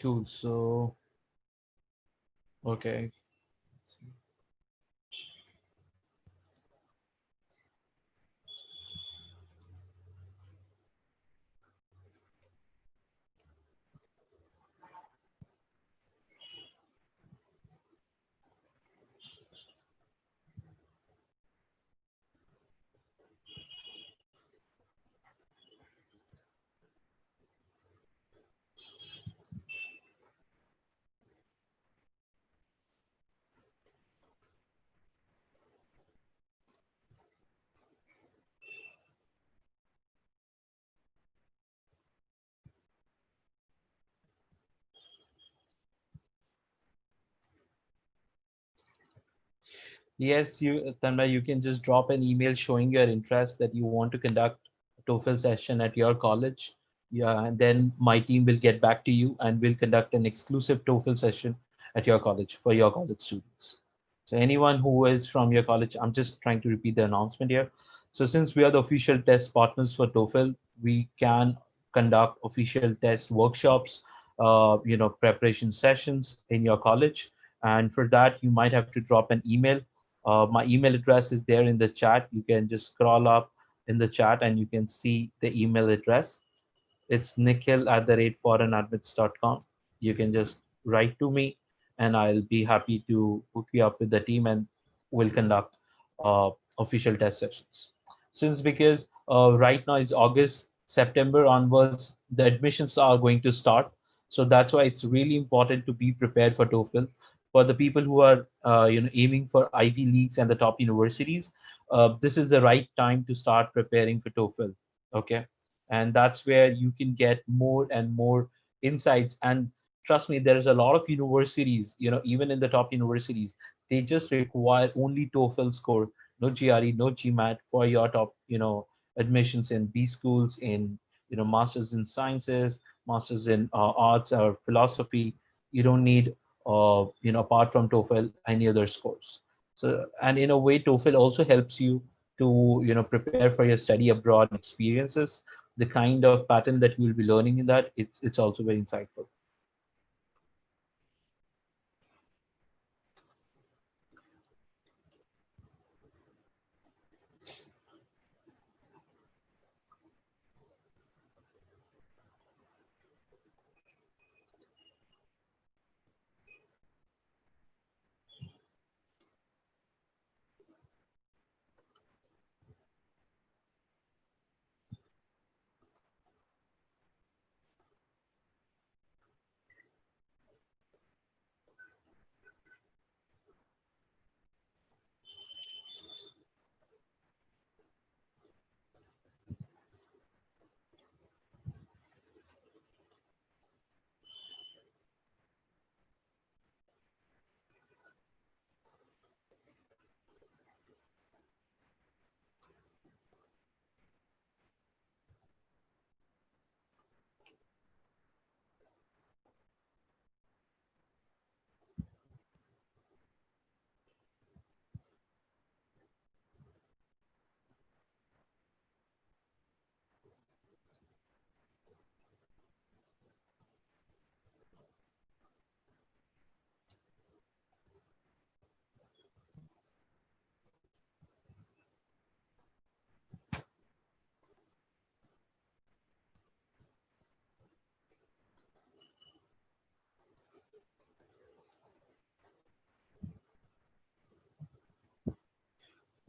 Cool. So, okay. Yes, Tanmay, you can just drop an email showing your interest that you want to conduct a TOEFL session at your college. Yeah, and then my team will get back to you and will conduct an exclusive TOEFL session at your college for your college students. So anyone who is from your college, I'm just trying to repeat the announcement here. So since we are the official test partners for TOEFL, we can conduct official test workshops, preparation sessions in your college. And for that, you might have to drop an email. My email address is there in the chat. You can just scroll up in the chat and you can see the email address. It's nikhil@foreignadmits.com. You can just write to me and I'll be happy to hook you up with the team and we'll conduct official test sessions. Since because right now is August, September onwards, the admissions are going to start. So that's why it's really important to be prepared for TOEFL. For the people who are aiming for Ivy Leagues and the top universities, this is the right time to start preparing for TOEFL. Okay, and that's where you can get more and more insights. And trust me, there's a lot of universities, even in the top universities, they just require only TOEFL score, no GRE, no GMAT for your top admissions in B schools, in masters in sciences, masters in arts or philosophy. You don't need apart from TOEFL any other scores. So, and in a way, TOEFL also helps you to prepare for your study abroad experiences. The kind of pattern that you will be learning in that, it's also very insightful.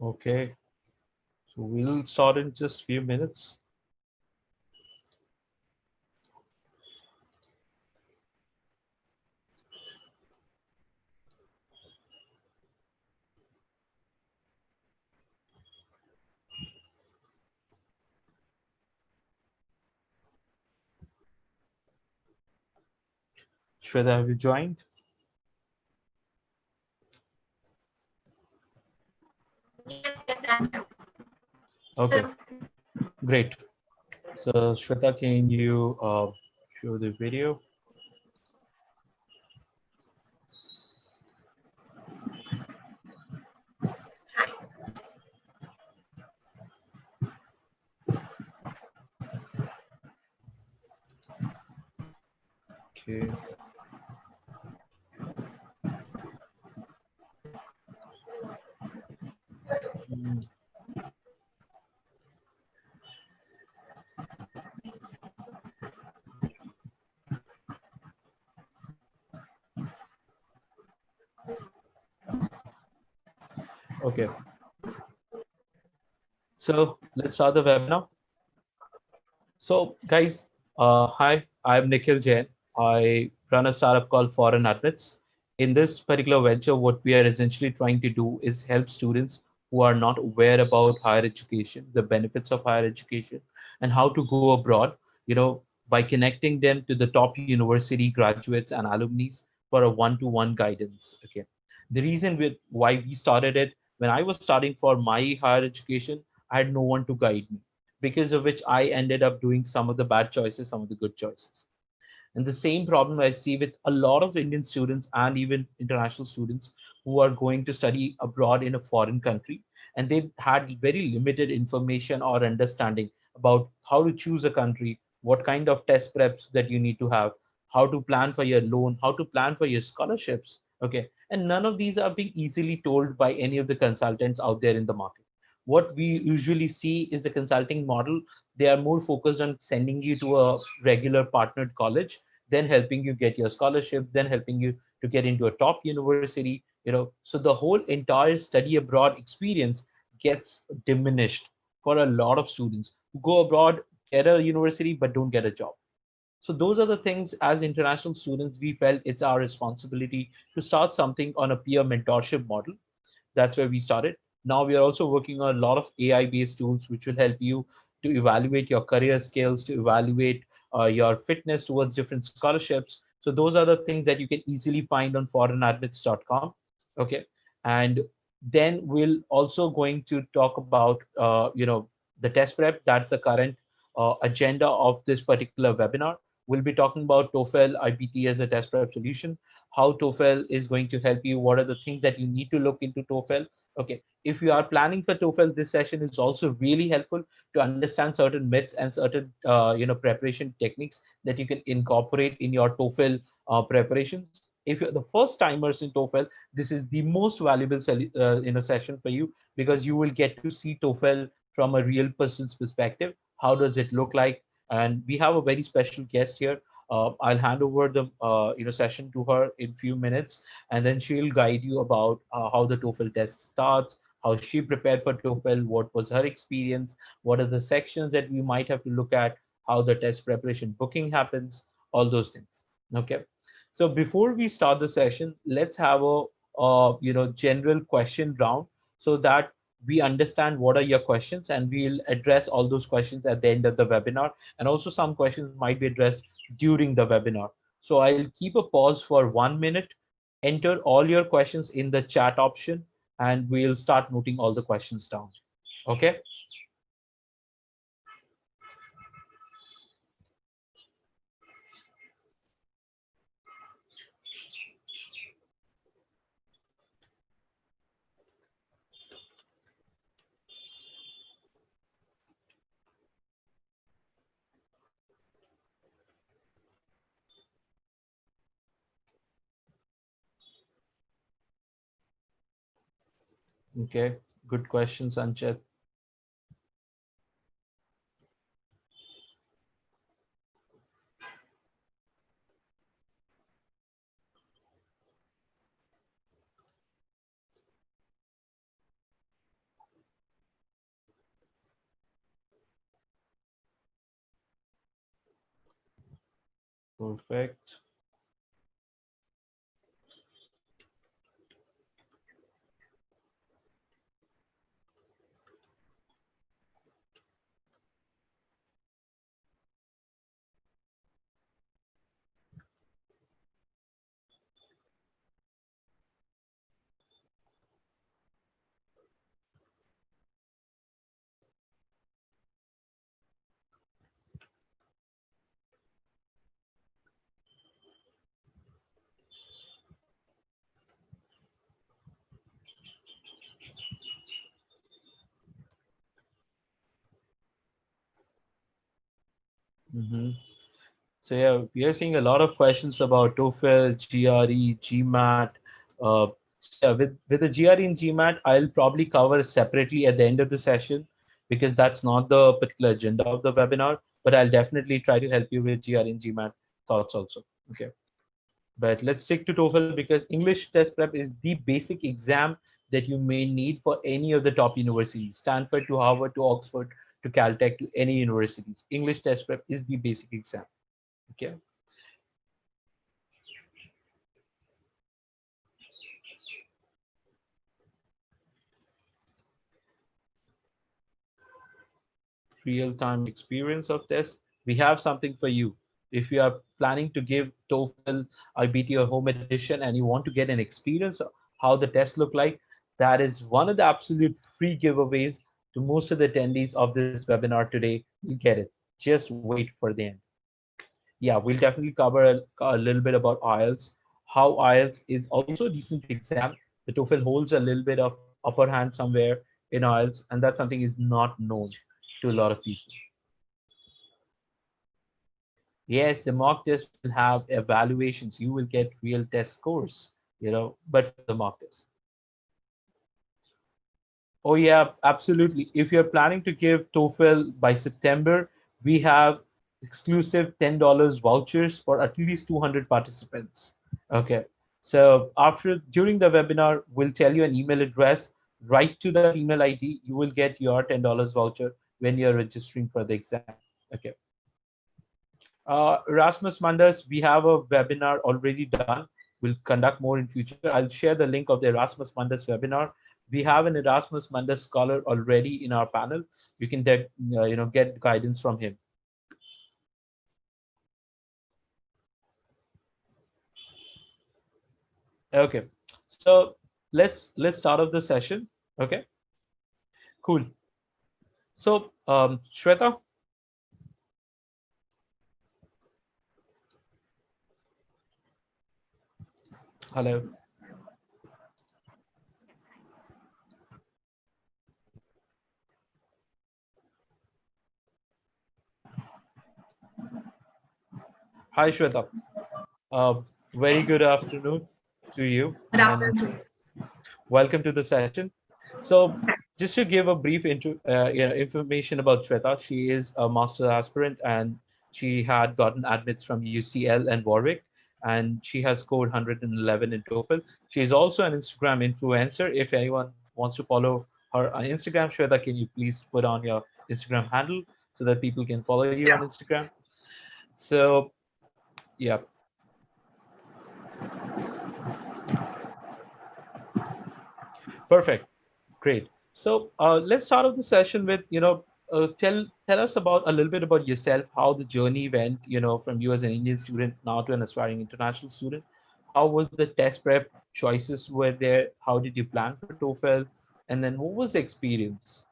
Okay, so we'll start in just few minutes. Shweta, have you joined? Yes, I'm here. Okay, great. So Shweta, can you show the video? Okay. Mm. Okay, so let's start the webinar. So, guys, hi, I'm Nikhil Jain. I run a startup called Foreign Admits. In this particular venture, what we are essentially trying to do is help students who are not aware about higher education, the benefits of higher education, and how to go abroad, by connecting them to the top university graduates and alumni for a one-to-one guidance. Okay. The reason with why we started it, when I was starting for my higher education, I had no one to guide me, because of which I ended up doing some of the bad choices, some of the good choices. And the same problem I see with a lot of Indian students and even international students who are going to study abroad in a foreign country. And they've had very limited information or understanding about how to choose a country, what kind of test preps that you need to have, how to plan for your loan, how to plan for your scholarships. Okay. And none of these are being easily told by any of the consultants out there in the market. What we usually see is the consulting model. They are more focused on sending you to a regular partnered college, then helping you get your scholarship, then helping you to get into a top university. So the whole entire study abroad experience gets diminished for a lot of students who go abroad, get a university, but don't get a job. So those are the things. As international students, we felt it's our responsibility to start something on a peer mentorship model. That's where we started. Now we are also working on a lot of AI based tools which will help you to evaluate your career skills, to evaluate your fitness towards different scholarships. So those are the things that you can easily find on foreignadmits.com. Okay. And then we'll also going to talk about the test prep. That's the current agenda of this particular webinar. We'll be talking about TOEFL IBT as a test prep solution, how TOEFL is going to help you, what are the things that you need to look into TOEFL. Okay, if you are planning for TOEFL, this session is also really helpful to understand certain myths and certain preparation techniques that you can incorporate in your TOEFL preparations. If you're the first timers in TOEFL, this is the most valuable session for you, because you will get to see TOEFL from a real person's perspective. How does it look like? And we have a very special guest here. I'll hand over the session to her in few minutes, and then she'll guide you about how the TOEFL test starts, how she prepared for TOEFL, what was her experience, what are the sections that we might have to look at, how the test preparation booking happens, all those things. Okay. So before we start the session, let's have a general question round, so that we understand what are your questions, and we'll address all those questions at the end of the webinar. And also some questions might be addressed during the webinar. So I'll keep a pause for 1 minute, enter all your questions in the chat option, and we'll start noting all the questions down. Okay. Okay. Good question, Sanchit. Perfect. Mhm. So yeah, we are seeing a lot of questions about TOEFL, GRE, GMAT. So yeah, with the GRE and GMAT, I'll probably cover separately at the end of the session because that's not the particular agenda of the webinar. But I'll definitely try to help you with GRE and GMAT thoughts also. Okay. But let's stick to TOEFL because English test prep is the basic exam that you may need for any of the top universities, Stanford to Harvard to Oxford to Caltech to any universities. English test prep is the basic exam. Okay. Real-time experience of tests, we have something for you. If you are planning to give TOEFL, IBT, or home edition, and you want to get an experience of how the tests look like, that is one of the absolute free giveaways to most of the attendees of this webinar today. You get it. Just wait for the end. Yeah, we'll definitely cover a little bit about IELTS, how IELTS is also a decent exam. The TOEFL holds a little bit of upper hand somewhere in IELTS, and that's something is not known to a lot of people. Yes, the mock test will have evaluations. You will get real test scores, but for the mock test. Oh, yeah, absolutely. If you're planning to give TOEFL by September, we have exclusive $10 vouchers for at least 200 participants. Okay. So during the webinar, we'll tell you an email address. Write to that email ID. You will get your $10 voucher when you're registering for the exam. Okay. Erasmus Mundus, we have a webinar already done. We'll conduct more in future. I'll share the link of the Erasmus Mundus webinar. We have an Erasmus Mundus scholar already in our panel. You can get guidance from him. Okay, so let's start off the session. Okay, cool. So Shweta, hello. Hi Shweta. Uh, Very good afternoon to you, Good and afternoon. welcome to the session. So, just to give a brief information about Shweta, she is a master aspirant and she had gotten admits from UCL and Warwick, and she has scored 111 in TOEFL. She is also an Instagram influencer. If anyone wants to follow her on Instagram, Shweta, can you please put on your Instagram handle so that people can follow you on Instagram? So, yeah, perfect. Great. So let's start off the session with tell us about a little bit about yourself, how the journey went, from you as an Indian student now to an aspiring international student. How was the test prep choices were there? How did you plan for TOEFL? And then what was the experience?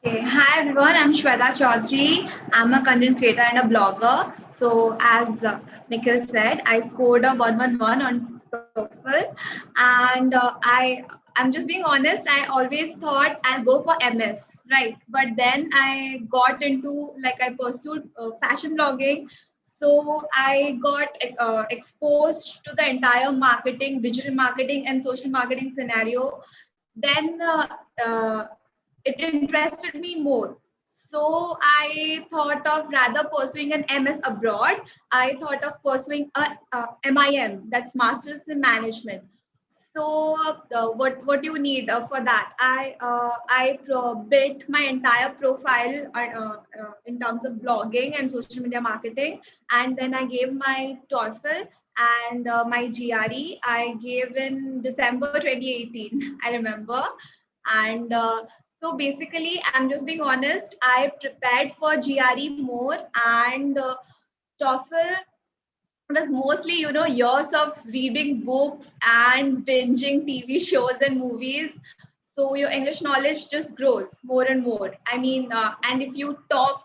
Okay. Hi everyone, I'm Shweta Chaudhary. I'm a content creator and a blogger. So as Nikhil said, I scored a 111 on TOEFL, and I'm just being honest. I always thought I'll go for MS, right? But then I got into I pursued fashion blogging. So I got exposed to the entire marketing, digital marketing, and social marketing scenario. Then it interested me more. So I thought of rather pursuing an MS abroad. I thought of pursuing a MIM, that's Masters in Management. So what do you need for that? I built my entire profile in terms of blogging and social media marketing, and then I gave my TOEFL and my GRE. I gave in December 2018. I remember, and so basically, I'm just being honest. I prepared for GRE more, and TOEFL was mostly, years of reading books and binging TV shows and movies. So your English knowledge just grows more and more. I mean, and if you talk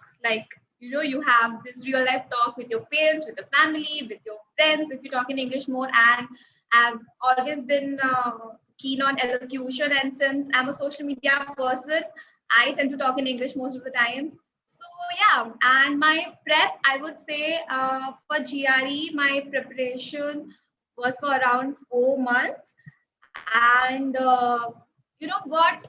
you have this real life talk with your parents, with your family, with your friends, if you talk in English more. And I've always been keen on elocution. And since I'm a social media person, I tend to talk in English most of the times. So yeah, and my prep, I would say for GRE, my preparation was for around 4 months. And you know what?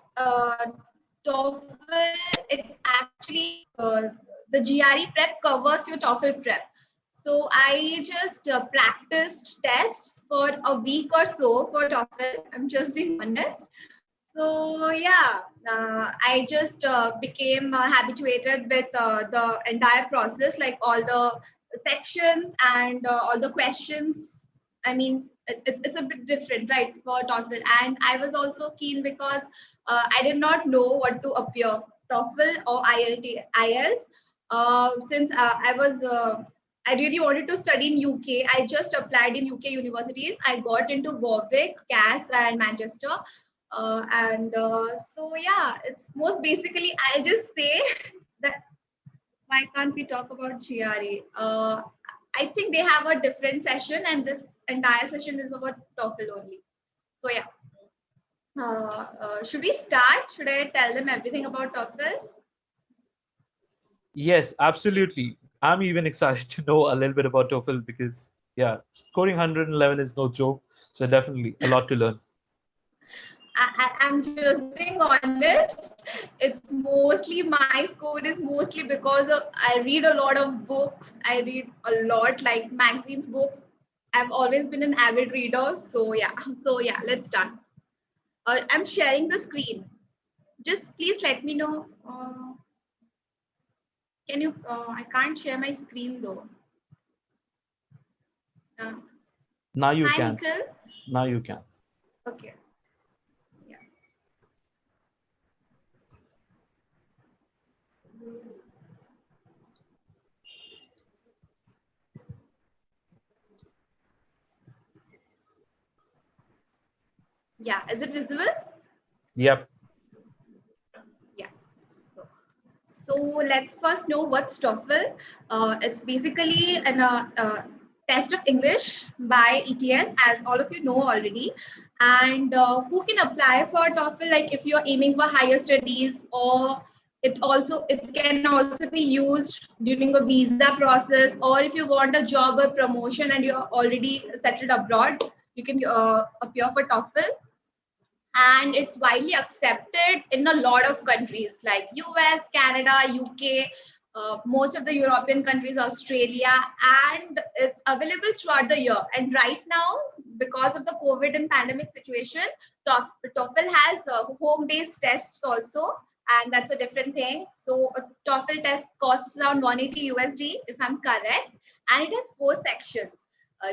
TOEFL, it actually, the GRE prep covers your TOEFL prep. So I just practiced tests for a week or so for TOEFL. I'm just being honest. So yeah, I just became habituated with the entire process, like all the sections and all the questions. I mean, it's a bit different, right, for TOEFL. And I was also keen because I did not know what to appear, TOEFL or IELTS. Since I really wanted to study in UK. I just applied in UK universities. I got into Warwick, Cass, and Manchester. And so yeah, it's most basically, I'll just say that why can't we talk about GRE? I think they have a different session, and this entire session is about TOEFL only. So yeah, should we start? Should I tell them everything about TOEFL? Yes, absolutely. I'm even excited to know a little bit about TOEFL because, yeah, scoring 111 is no joke. So definitely a lot to learn. I'm just being honest. It's mostly my score is mostly because of I read a lot of books. I read a lot like magazines, books. I've always been an avid reader. So yeah, let's start. I'm sharing the screen. Just please let me know. Can you? I can't share my screen though. Uh, Now you Hi, can. Nikhil. Now you can. Okay. Yeah. Yeah. Is it visible? Yep. Yeah. So, so let's first know what's TOEFL. It's basically an test of English by ETS, as all of you know already. And who can apply for TOEFL? Like if you're aiming for higher studies, or it can also be used during a visa process, or if you want a job or promotion and you're already settled abroad, you can appear for TOEFL. And it's widely accepted in a lot of countries like US, Canada, UK, most of the European countries, Australia, and it's available throughout the year. And right now, because of the COVID and pandemic situation, TOEFL has home-based tests also, and that's a different thing. So a TOEFL test costs around 180 USD, if I'm correct, and it has four sections: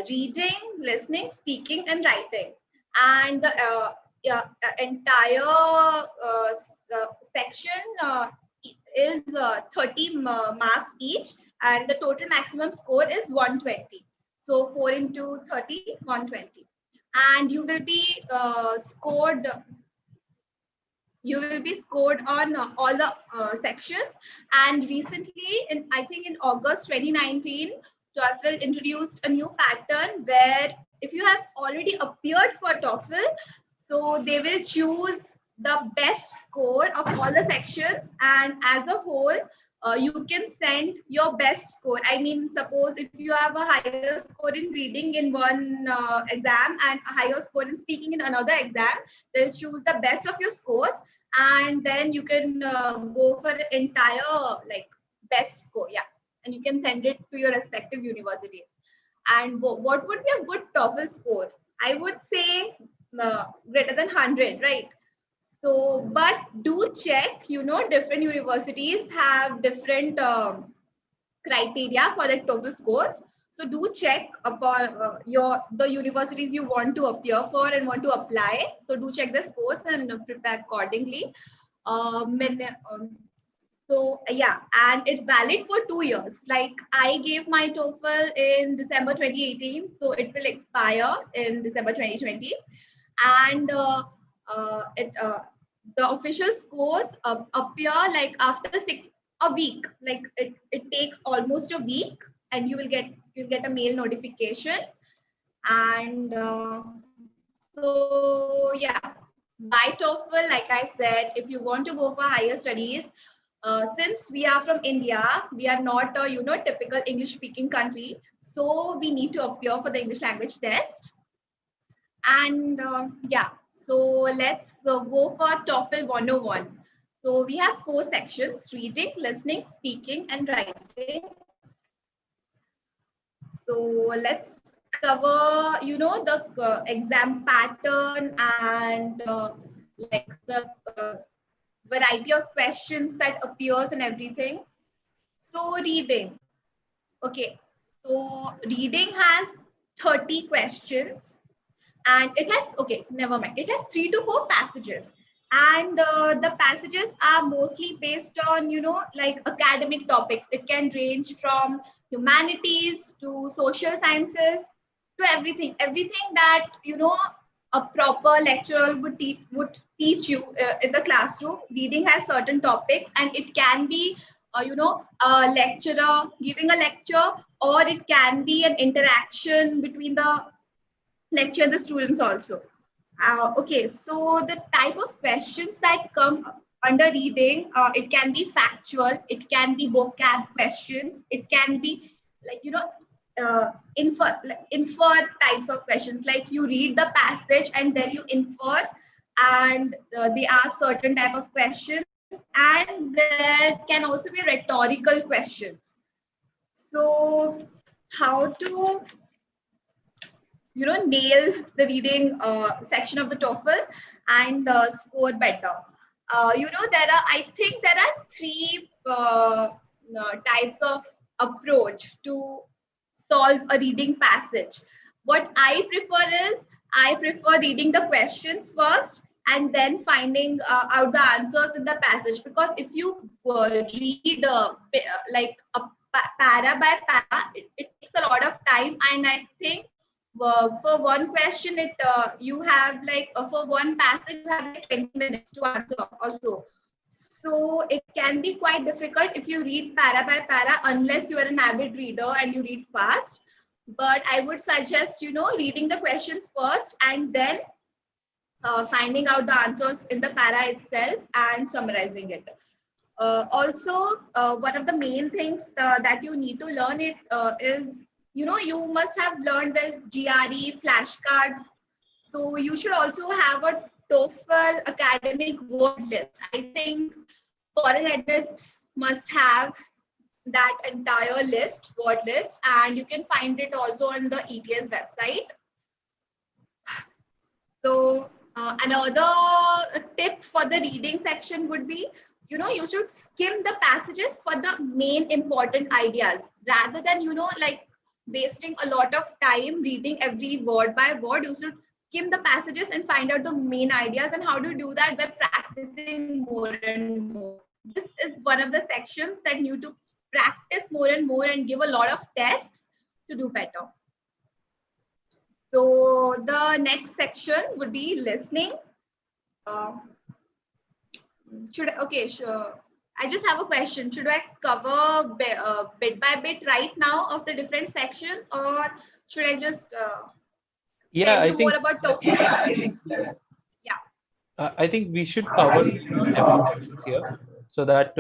reading, listening, speaking, and writing. And the yeah, entire section is 30 marks each, and the total maximum score is 120. So 4 into 30, 120. And you will be scored on all the sections. And recently, I think in August 2019, TOEFL introduced a new pattern where if you have already appeared for TOEFL, so they will choose the best score of all the sections, and as a whole, you can send your best score. I mean, suppose if you have a higher score in reading in one exam and a higher score in speaking in another exam, they'll choose the best of your scores, and then you can go for the entire like best score. Yeah, and you can send it to your respective universities. And what would be a good TOEFL score? I would say greater than 100, right? So, but do check, different universities have different criteria for the TOEFL scores. So do check upon the universities you want to appear for and want to apply. So do check the scores and prepare accordingly. So yeah, and it's valid for 2 years. Like I gave my TOEFL in December 2018, so it will expire in December 2020, and it the official scores appear like after a week. Like it takes almost a week, and you'll get a mail notification. And so yeah, by TOEFL, like I said, if you want to go for higher studies, since we are from India, we are not a typical English speaking country, so we need to appear for the English language test. And yeah, So let's go for TOEFL 101. So we have 4 sections: reading, listening, speaking, and writing. So let's cover, the exam pattern and like the variety of questions that appears and everything. So reading. Okay. So reading has 30 questions, and it has, okay, never mind, it has 3 to 4 passages, and the passages are mostly based on, like academic topics. It can range from humanities to social sciences to everything that, a proper lecturer would teach you in the classroom. Reading has certain topics, and it can be a lecturer giving a lecture, or it can be an interaction between the lecture the students also. Okay, so the type of questions that come under reading, it can be factual, it can be vocab questions, it can be like, infer types of questions, like you read the passage and then you infer, and they ask certain type of questions, and there can also be rhetorical questions. So how to nail the reading section of the TOEFL and score better. There are 3 types of approach to solve a reading passage. What I prefer is, I prefer reading the questions first and then finding out the answers in the passage, because if you read like a para by para, it takes a lot of time, and I think for one question you have like for one passage you have like 20 minutes to answer or so. So it can be quite difficult if you read para by para, unless you are an avid reader and you read fast. But I would suggest, reading the questions first and then finding out the answers in the para itself and summarizing it. Also, one of the main things that you need to learn is, you must have learned this GRE flashcards. So you should also have a TOEFL academic word list. I think foreign admits must have that entire word list, and you can find it also on the ETS website. So another tip for the reading section would be, you should skim the passages for the main important ideas, rather than, like wasting a lot of time reading every word by word. You should skim the passages and find out the main ideas. And how to do that? By practicing more and more. This is one of the sections that you need to practice more and more and give a lot of tests to do better. So the next section would be listening. Sure. I just have a question. Should I cover bit by bit right now of the different sections, or should I just tell you more about TOEFL? Yeah. I think we should cover every sections here, so that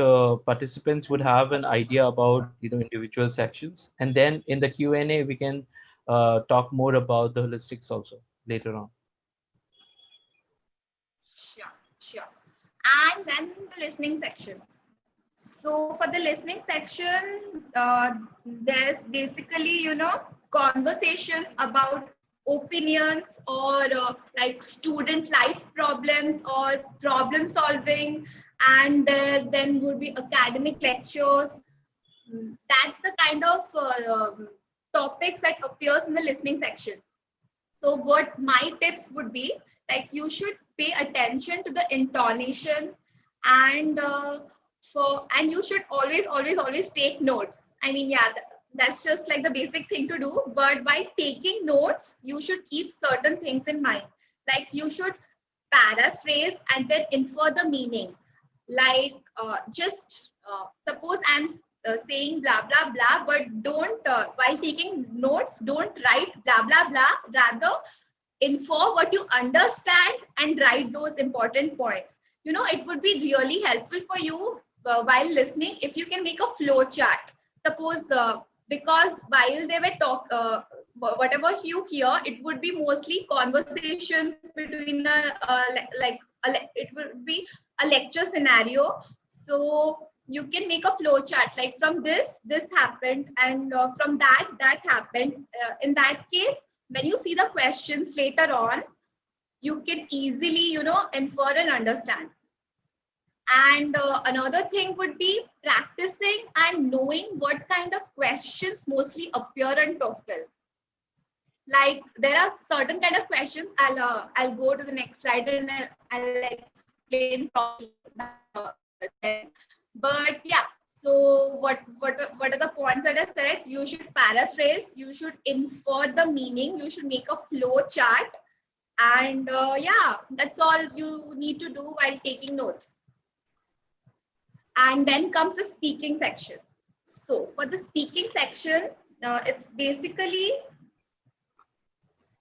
participants would have an idea about individual sections, and then in the Q&A we can talk more about the holistics also later on. Sure. And then the listening section. So for the listening section, there's basically, conversations about opinions, or like student life problems or problem solving, and then would be academic lectures. That's the kind of topics that appears in the listening section. So what my tips would be, like, you should pay attention to the intonation, and and you should always take notes. I mean, yeah, that's just like the basic thing to do. But by taking notes, you should keep certain things in mind. Like, you should paraphrase and then infer the meaning. Like, just suppose I'm saying blah blah blah, but don't while taking notes, don't write blah blah blah. Rather, infer what you understand and write those important points. It would be really helpful for you while listening if you can make a flow chart. Suppose because while they were whatever you hear, it would be mostly conversations between it would be a lecture scenario. So you can make a flow chart, like from this happened, and from that happened. In that case, when you see the questions later on, you can easily, infer and understand. And another thing would be practicing and knowing what kind of questions mostly appear in TOEFL. Like there are certain kind of questions. I'll go to the next slide and I'll explain properly. But yeah, so what are the points that I said? You should paraphrase. You should infer the meaning. You should make a flow chart. And yeah, that's all you need to do while taking notes. And then comes the speaking section. So for the speaking section, it's basically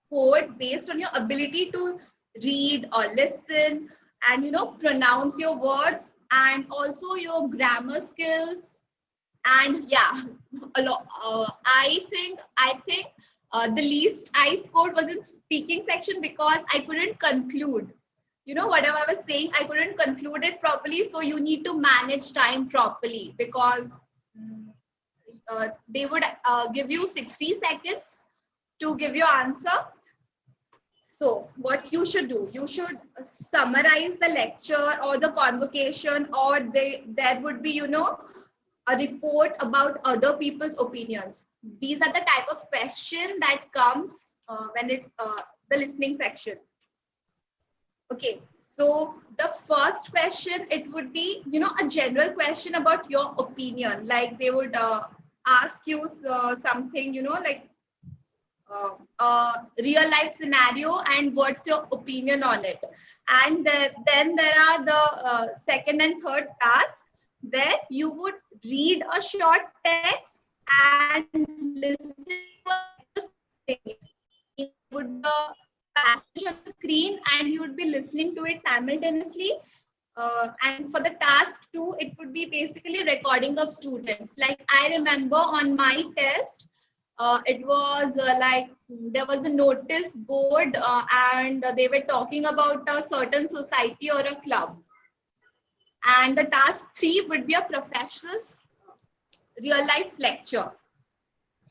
scored based on your ability to read or listen and pronounce your words, and also your grammar skills. And yeah, a lot. I think the least I scored was in speaking section because I couldn't conclude. Whatever I was saying, I couldn't conclude it properly. So you need to manage time properly, because they would give you 60 seconds to give your answer. So what you should do, you should summarize the lecture or the convocation, or there would be, a report about other people's opinions. These are the type of question that comes when it's the listening section. Okay, so the first question, it would be, a general question about your opinion. Like they would ask you something, like real life scenario and what's your opinion on it. And then there are the second and third tasks, where you would read a short text and listen to a lecture simultaneously. It would be a passage on the screen and you would be listening to it simultaneously. And for the task 2, it would be basically recording of students. Like I remember on my test, it was like there was a notice board and they were talking about a certain society or a club. And the task 3 would be a professor's real life lecture.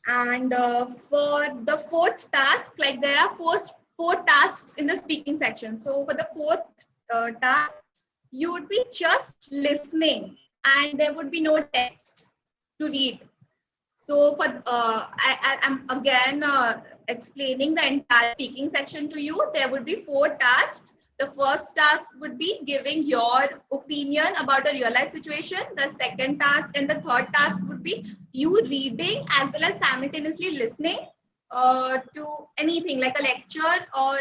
And for the fourth task, like there are four tasks in the speaking section. So for the fourth task, you would be just listening and there would be no texts to read. So for I'm again explaining the entire speaking section to you. There would be 4 tasks. The first task would be giving your opinion about a real life situation. The second task and the third task would be you reading as well as simultaneously listening to anything like a lecture or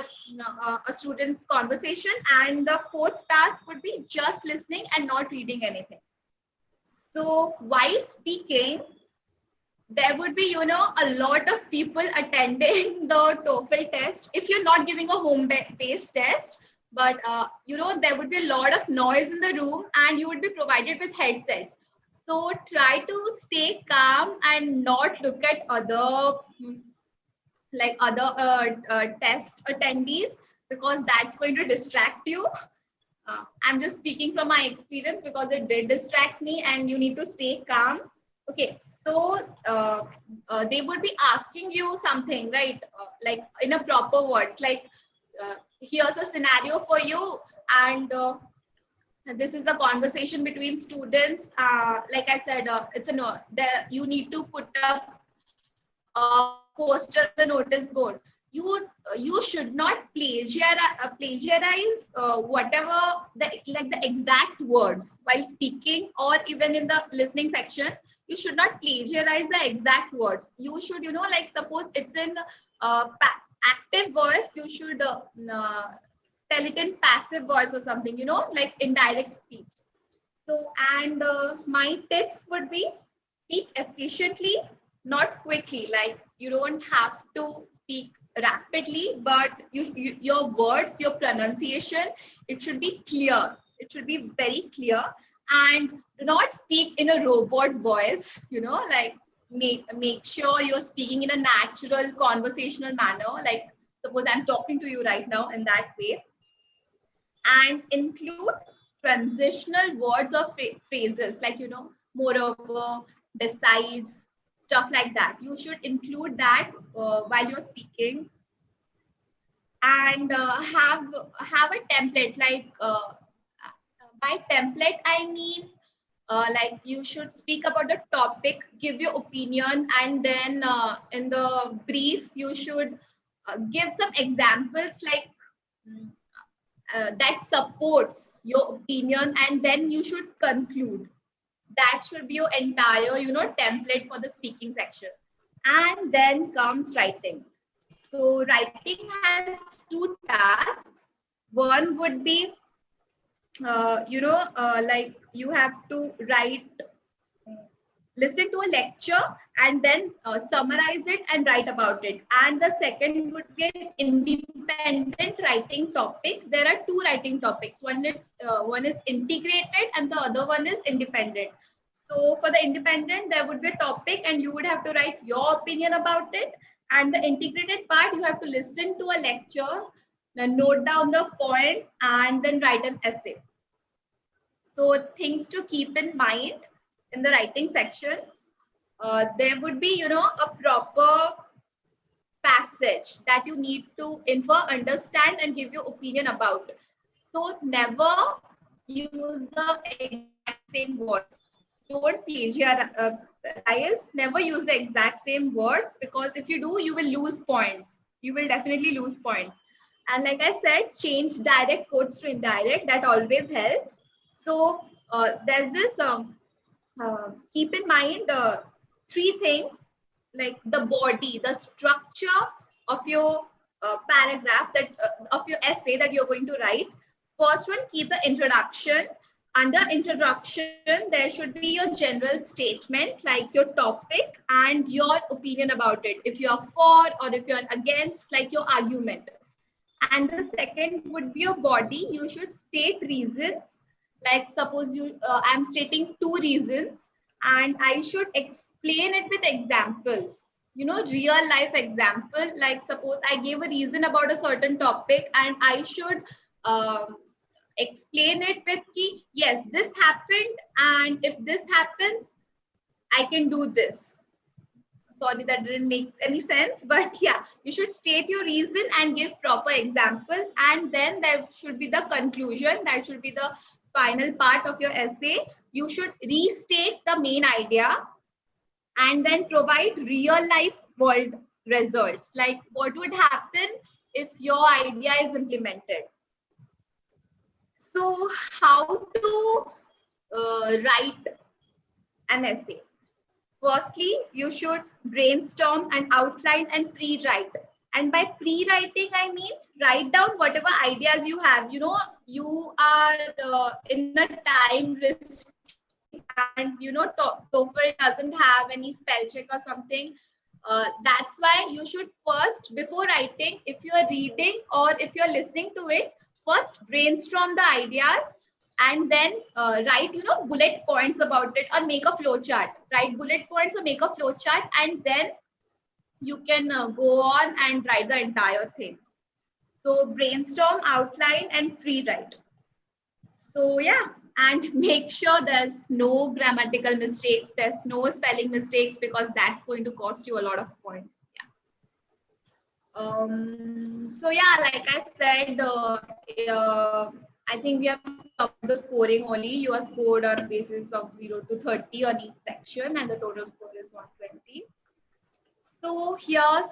a student's conversation. And the fourth task would be just listening and not reading anything. So while speaking, there would be, a lot of people attending the TOEFL test. If you're not giving a home-based test, but, there would be a lot of noise in the room and you would be provided with headsets. So try to stay calm and not look at other test attendees, because that's going to distract you. I'm just speaking from my experience because it did distract me, and you need to stay calm. Okay, so they would be asking you something, right? Like in a proper words, like here's a scenario for you, and this is a conversation between students. Like I said, it's a no. There you need to put up a poster on the notice board. You should not plagiarize whatever the exact words while speaking, or even in the listening section. You should not plagiarize the exact words. You should, like suppose it's in active voice, you should tell it in passive voice or something, like indirect speech. So, and my tips would be speak efficiently, not quickly. Like you don't have to speak rapidly, but your words, your pronunciation, it should be clear. It should be very clear, and do not speak in a robot voice, like make sure you're speaking in a natural conversational manner, like suppose I'm talking to you right now in that way, and include transitional words or phrases like, moreover, besides, stuff like that. You should include that while you're speaking, and have a template, like by template I mean, like you should speak about the topic, give your opinion, and then in the brief you should give some examples, like mm, that supports your opinion, and then you should conclude. That should be your entire, template for the speaking section. And then comes writing. So writing has two tasks. One would be, like you have to write, listen to a lecture, and then summarize it and write about it. And the second would be an independent writing topic. There are two writing topics. One is integrated and the other one is independent. So for the independent, there would be a topic and you would have to write your opinion about it. And the integrated part, you have to listen to a lecture, note down the points, and then write an essay. So things to keep in mind in the writing section, there would be, a proper passage that you need to infer, understand, and give your opinion about. So never use the exact same words. Don't plagiarize. Never use the exact same words, because if you do, you will lose points. You will definitely lose points. And like I said, change direct quotes to indirect. That always helps. So there's this, keep in mind three things, like the body, the structure of your paragraph, that of your essay that you're going to write. First one, keep the introduction. Under introduction, there should be your general statement, like your topic and your opinion about it. If you are for or if you're against, like your argument. And the second would be your body. You should state reasons. Like suppose I'm stating two reasons, and I should explain it with examples. Real life example. Like suppose I gave a reason about a certain topic, and I should explain it with key. Yes, this happened, and if this happens, I can do this. Sorry, that didn't make any sense, but yeah, you should state your reason and give proper example, and then there should be the conclusion. That should be the final part of your essay. You should restate the main idea and then provide real life world results, like what would happen if your idea is implemented. So how to write an essay? Firstly, you should brainstorm and outline and pre-write. And by pre-writing, I mean write down whatever ideas you have. You are in a time restriction, and TOEFL doesn't have any spell check or something. That's why you should first, before writing, if you are reading or if you're listening to it, first brainstorm the ideas, and then write bullet points about it, or make a flow chart. Write bullet points or make a flow chart, and then you can go on and write the entire thing. So brainstorm, outline, and pre-write. So yeah, and make sure there's no grammatical mistakes, there's no spelling mistakes, because that's going to cost you a lot of points. So yeah, like I said, I think we have covered the scoring only. You are scored on basis of 0 to 30 on each section, and the total score is 120. So here's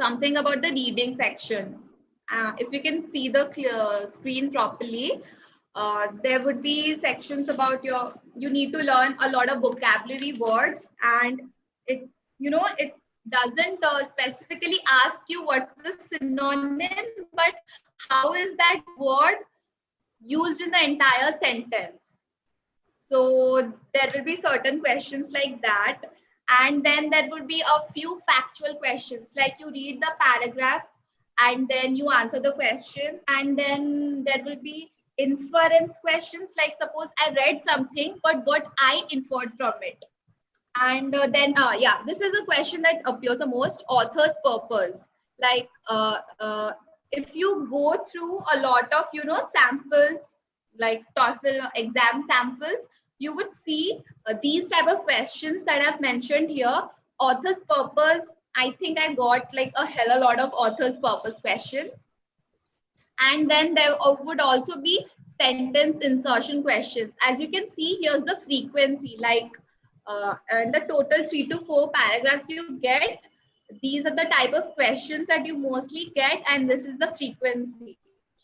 something about the reading section. If you can see the screen properly, there would be sections about you need to learn a lot of vocabulary words, and it doesn't specifically ask you what's the synonym, but how is that word used in the entire sentence. So there will be certain questions like that. And then there would be a few factual questions, like you read the paragraph and then you answer the question. And then there will be inference questions, like suppose I read something, but what I inferred from it. Yeah, this is a question that appears the most, author's purpose. Like, if you go through a lot of, samples, like TOEFL exam samples, you would see these type of questions that I've mentioned here. Author's purpose, I think I got like a hell a lot of author's purpose questions. And then there would also be sentence insertion questions. As you can see, here's the frequency, like and the total 3 to 4 paragraphs you get. These are the type of questions that you mostly get, and this is the frequency.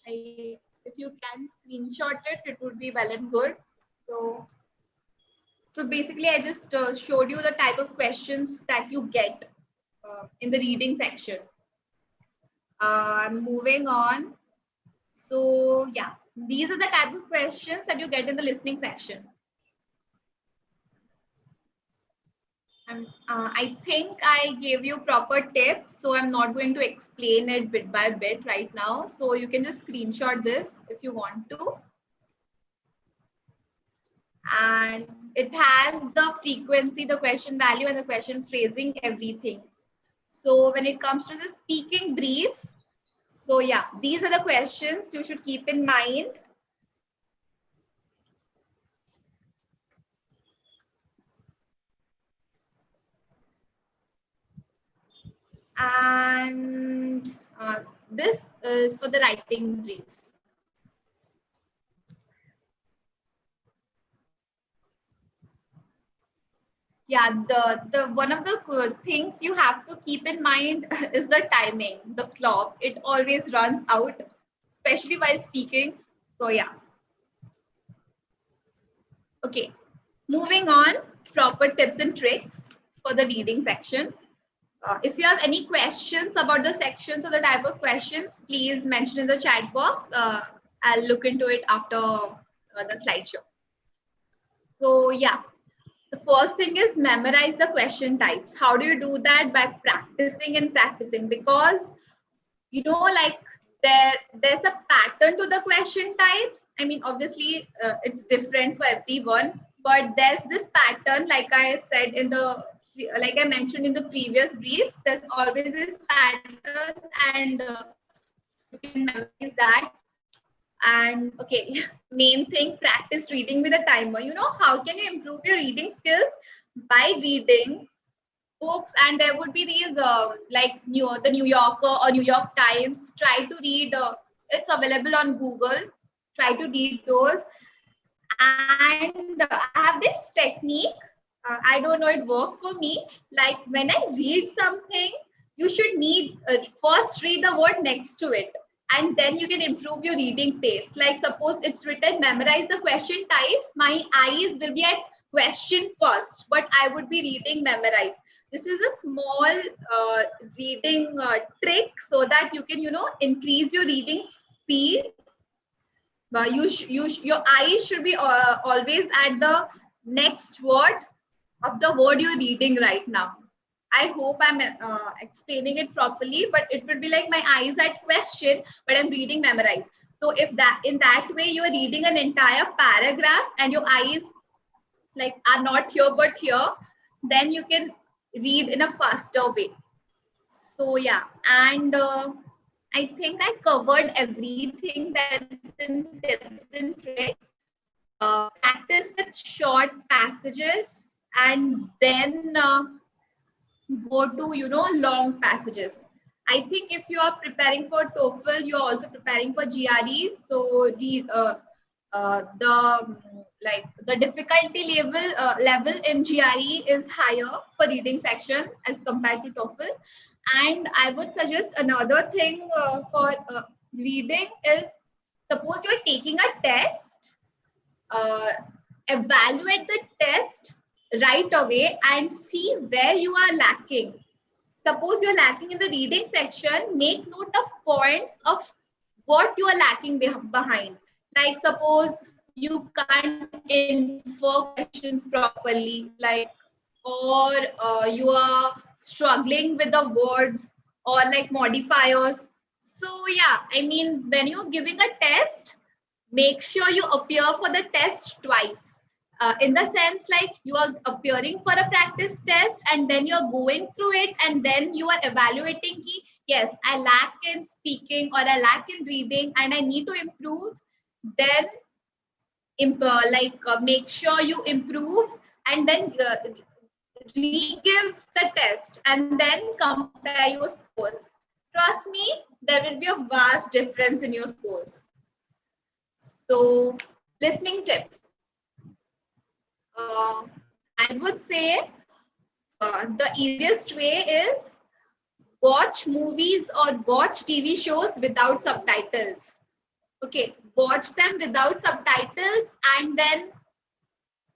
If you can screenshot it, it would be well and good. So basically, I just showed you the type of questions that you get in the reading section. Moving on. So yeah, these are the type of questions that you get in the listening section. And I think I gave you proper tips, so I'm not going to explain it bit by bit right now. So you can just screenshot this if you want to. And it has the frequency, the question value, and the question phrasing, everything. So when it comes to the speaking brief, so yeah, these are the questions you should keep in mind. And this is for the writing brief. Yeah, the one of the things you have to keep in mind is the timing, the clock. It always runs out, especially while speaking. So yeah. Okay, moving on, proper tips and tricks for the reading section. If you have any questions about the sections or the type of questions, please mention in the chat box. I'll look into it after the slideshow. So yeah, the first thing is memorize the question types. How do you do that? By practicing and practicing, because like there's a pattern to the question types. I mean, obviously it's different for everyone, but there's this pattern, like I said like I mentioned in the previous briefs, there's always this pattern, and you can memorize that. And okay, main thing, practice reading with a timer. How can you improve your reading skills? By reading books, and there would be these like the New Yorker or New York Times. Try to read, it's available on Google. Try to read those. And I have this technique. I don't know, it works for me. Like when I read something, you should first read the word next to it, and then you can improve your reading pace. Like suppose it's written, memorize the question types. My eyes will be at question first, but I would be reading memorize. This is a small reading trick, so that you can, increase your reading speed. Your eyes should be always at the next word of the word you're reading right now. I hope I'm explaining it properly, but it would be like my eyes at question, but I'm reading memorize. So if in that way you're reading an entire paragraph and your eyes like are not here but here, then you can read in a faster way. So yeah, and I think I covered everything that's in tips and tricks. Practice with short passages, and then go to long passages. I think if you are preparing for TOEFL, you are also preparing for GRE. So the difficulty level in GRE is higher for reading section as compared to TOEFL. And I would suggest another thing for reading is, suppose you're taking a test, evaluate the test right away and see where you are lacking. Suppose you're lacking in the reading section, make note of points of what you are lacking behind. Like suppose you can't infer questions properly, like, or you are struggling with the words or like modifiers. So yeah, I mean, when you're giving a test, make sure you appear for the test twice. in the sense like you are appearing for a practice test and then you're going through it and then you are evaluating ki, yes, I lack in speaking or I lack in reading and I need to improve. Then make sure you improve and then re-give the test and then compare your scores. Trust me, there will be a vast difference in your scores. So, listening tips. I would say the easiest way is watch movies or watch TV shows without subtitles. Okay, watch them without subtitles, and then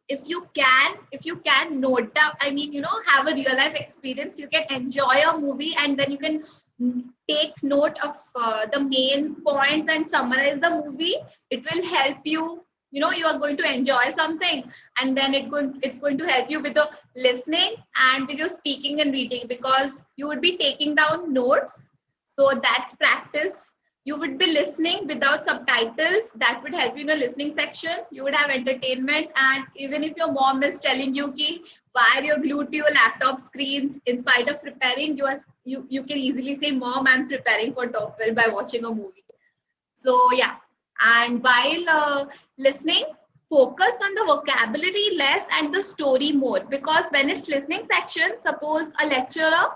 if you can note down, I mean, have a real life experience, you can enjoy a movie and then you can take note of the main points and summarize the movie. It will help you. You are going to enjoy something, and then it's going to help you with the listening and with your speaking and reading, because you would be taking down notes. So that's practice. You would be listening without subtitles. That would help you in the listening section. You would have entertainment, and even if your mom is telling you ki why you're glued to your laptop screens in spite of preparing, you can easily say, Mom, I'm preparing for TOEFL by watching a movie. So yeah, and while listening, focus on the vocabulary less and the story more, because when it's listening section, suppose a lecturer,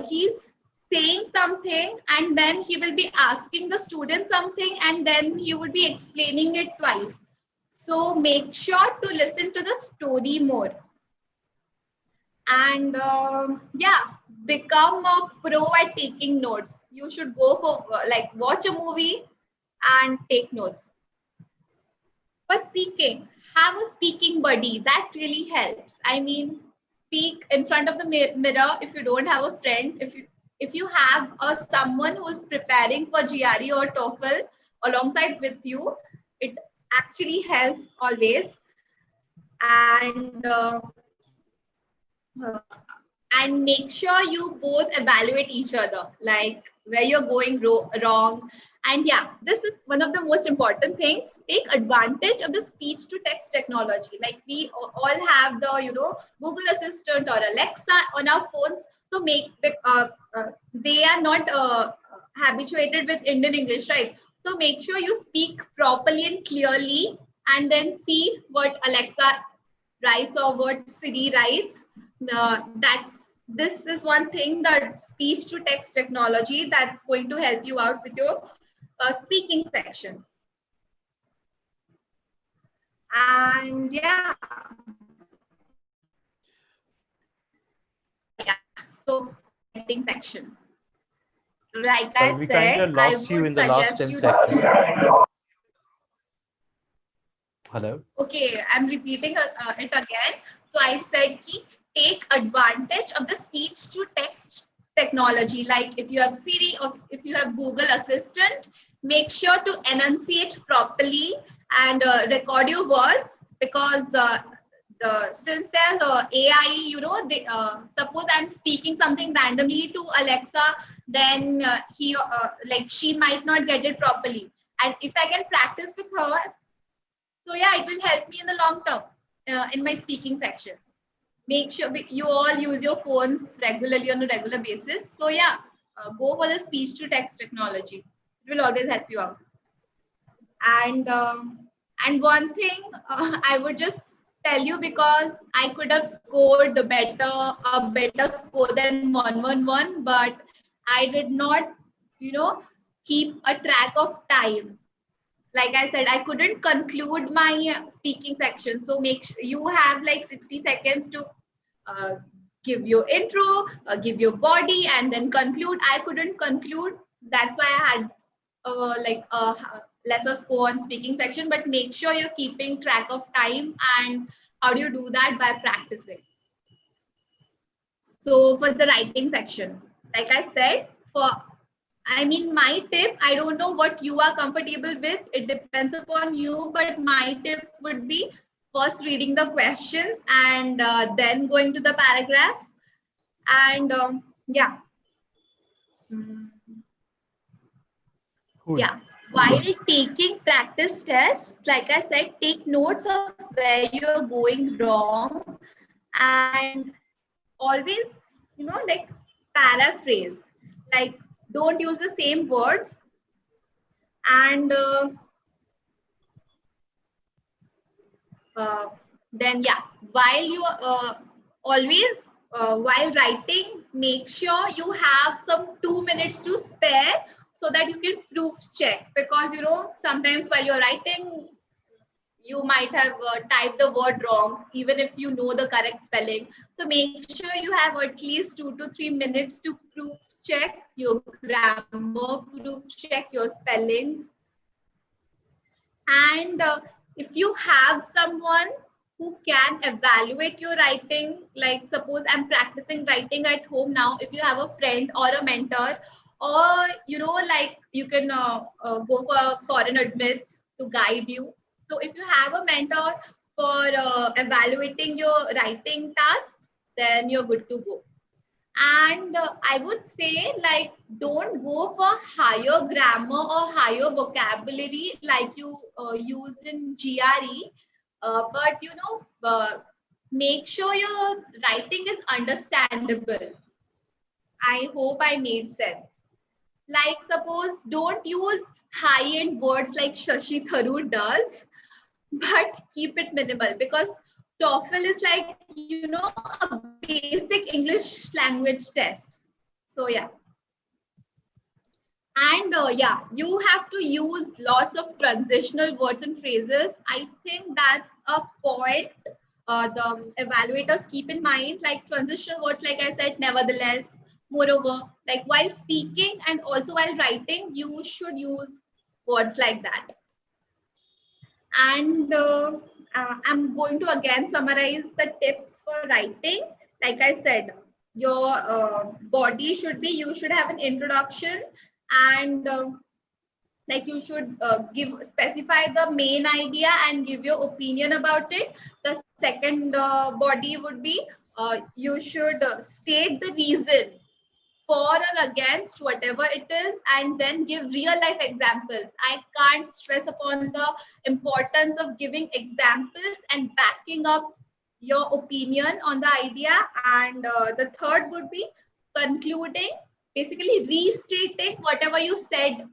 he's saying something and then he will be asking the student something and then you would be explaining it twice. So make sure to listen to the story more. And yeah, become a pro at taking notes. You should go for watch a movie and take notes. For speaking, have a speaking buddy. That really helps. I mean, speak in front of the mirror. If you don't have a friend, if you have someone who is preparing for GRE or TOEFL alongside with you, it actually helps always. And uh, and make sure you both evaluate each other, like where you're going wrong. And yeah, this is one of the most important things. Take advantage of the speech to text technology. Like we all have the Google Assistant or Alexa on our phones. So they are not habituated with Indian English, right? So make sure you speak properly and clearly, and then see what Alexa writes or what Siri writes. This is one thing, that speech to text technology, that's going to help you out with your speaking section. And yeah, so writing section. Like I Sorry, we kind said, of I lost you would in the last suggest 10 you seconds. to. Hello? Okay, I'm repeating it again. So I said, take advantage of the speech to text technology. Like if you have Siri or if you have Google Assistant, make sure to enunciate properly and record your words, because since there's AI, suppose I'm speaking something randomly to Alexa, then she might not get it properly. And if I can practice with her, so yeah, it will help me in the long term in my speaking section. Make sure you all use your phones regularly on a regular basis. So yeah, go for the speech to text technology. It will always help you out. And one thing I would just tell you, because I could have scored a better score than 111, but I did not, keep a track of time. Like I said, I couldn't conclude my speaking section. So make sure you have like 60 seconds to uh, give your intro, give your body, and then conclude. I couldn't conclude. That's why I had a lesser score on speaking section. But make sure you're keeping track of time. And how do you do that? By practicing. So for the writing section, like I said, my tip, I don't know what you are comfortable with. It depends upon you, but my tip would be first reading the questions and then going to the paragraph. And yeah. Cool. Yeah. while taking practice tests, like I said, take notes of where you're going wrong and always, like paraphrase, like don't use the same words. And uh, then, yeah, while you always, while writing, make sure you have some 2 minutes to spare so that you can proof check, because sometimes while you're writing you might have typed the word wrong, even if you know the correct spelling. So make sure you have at least 2 to 3 minutes to proof check your grammar, proof check your spellings. And if you have someone who can evaluate your writing, like suppose I'm practicing writing at home now, if you have a friend or a mentor, or like you can go for foreign admits to guide you. So if you have a mentor for evaluating your writing tasks, then you're good to go. And I would say, like, don't go for higher grammar or higher vocabulary like you use in GRE, but make sure your writing is understandable. I hope I made sense. Like, suppose don't use high-end words like Shashi Tharoor does, but keep it minimal, because TOEFL is like, a basic English language test. So yeah. And yeah, you have to use lots of transitional words and phrases. I think that's a point the evaluators keep in mind, like transitional words, like I said, nevertheless, moreover, like while speaking and also while writing, you should use words like that. And I'm going to again summarize the tips for writing. Like I said, your body should be, you should have an introduction, and like you should specify the main idea and give your opinion about it. The second body would be, you should state the reason for or against whatever it is, and then give real life examples. I can't stress upon the importance of giving examples and backing up your opinion on the idea. And the third would be concluding, basically restating whatever you said.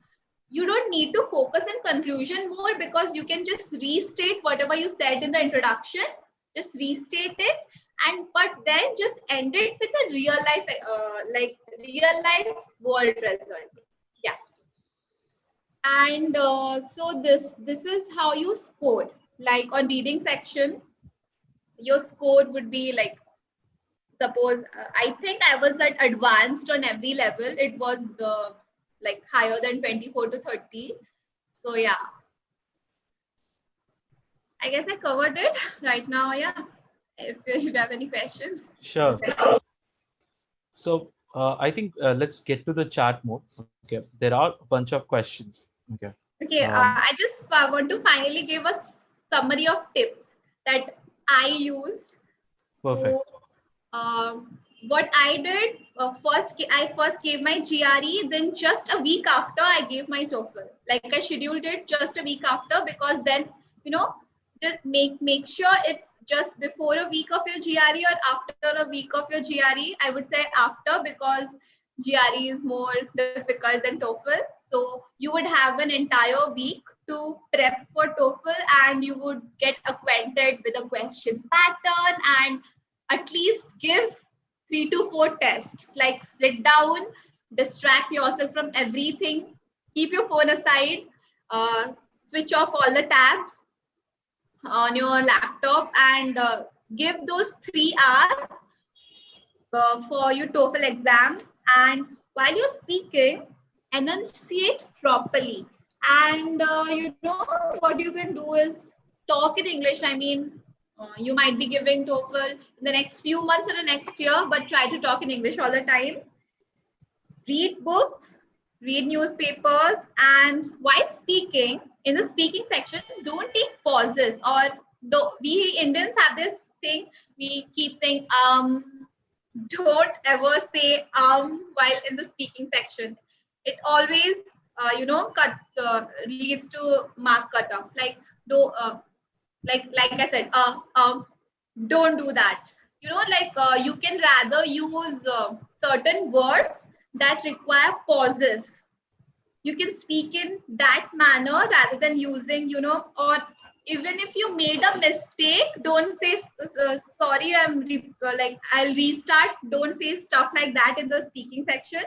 You don't need to focus on conclusion more, because you can just restate whatever you said in the introduction, just restate it, and but then just end it with a real life like real life world result. Yeah. And so this is how you score. Like on reading section, your score would be like, suppose I think I was at advanced on every level. It was like higher than 24 to 30. So yeah, I guess I covered it right now. Yeah. If you have any questions. Sure. So I think let's get to the chat mode. Okay, there are a bunch of questions. Okay. Okay, I just want to finally give a summary of tips that I used. Perfect. So, what I did, I first gave my GRE, then just a week after I gave my TOEFL. Like I scheduled it just a week after, because then, just make sure it's just before a week of your GRE or after a week of your GRE. I would say after, because GRE is more difficult than TOEFL. So you would have an entire week to prep for TOEFL, and you would get acquainted with the question pattern, and at least give 3 to 4 tests. Like sit down, distract yourself from everything, keep your phone aside, switch off all the tabs on your laptop, and give those 3 hours for your TOEFL exam. And while you're speaking, enunciate properly. And what you can do is talk in English. I mean, you might be giving TOEFL in the next few months or the next year, but try to talk in English all the time. Read books, read newspapers, and while speaking, in the speaking section, don't take pauses. Or we Indians have this thing, we keep saying don't ever say while in the speaking section. It always cut leads to mark cutoff. Like do like I said, don't do that. You can rather use certain words that require pauses. You can speak in that manner rather than using, or even if you made a mistake, don't say sorry, I'll restart. Don't say stuff like that in the speaking section.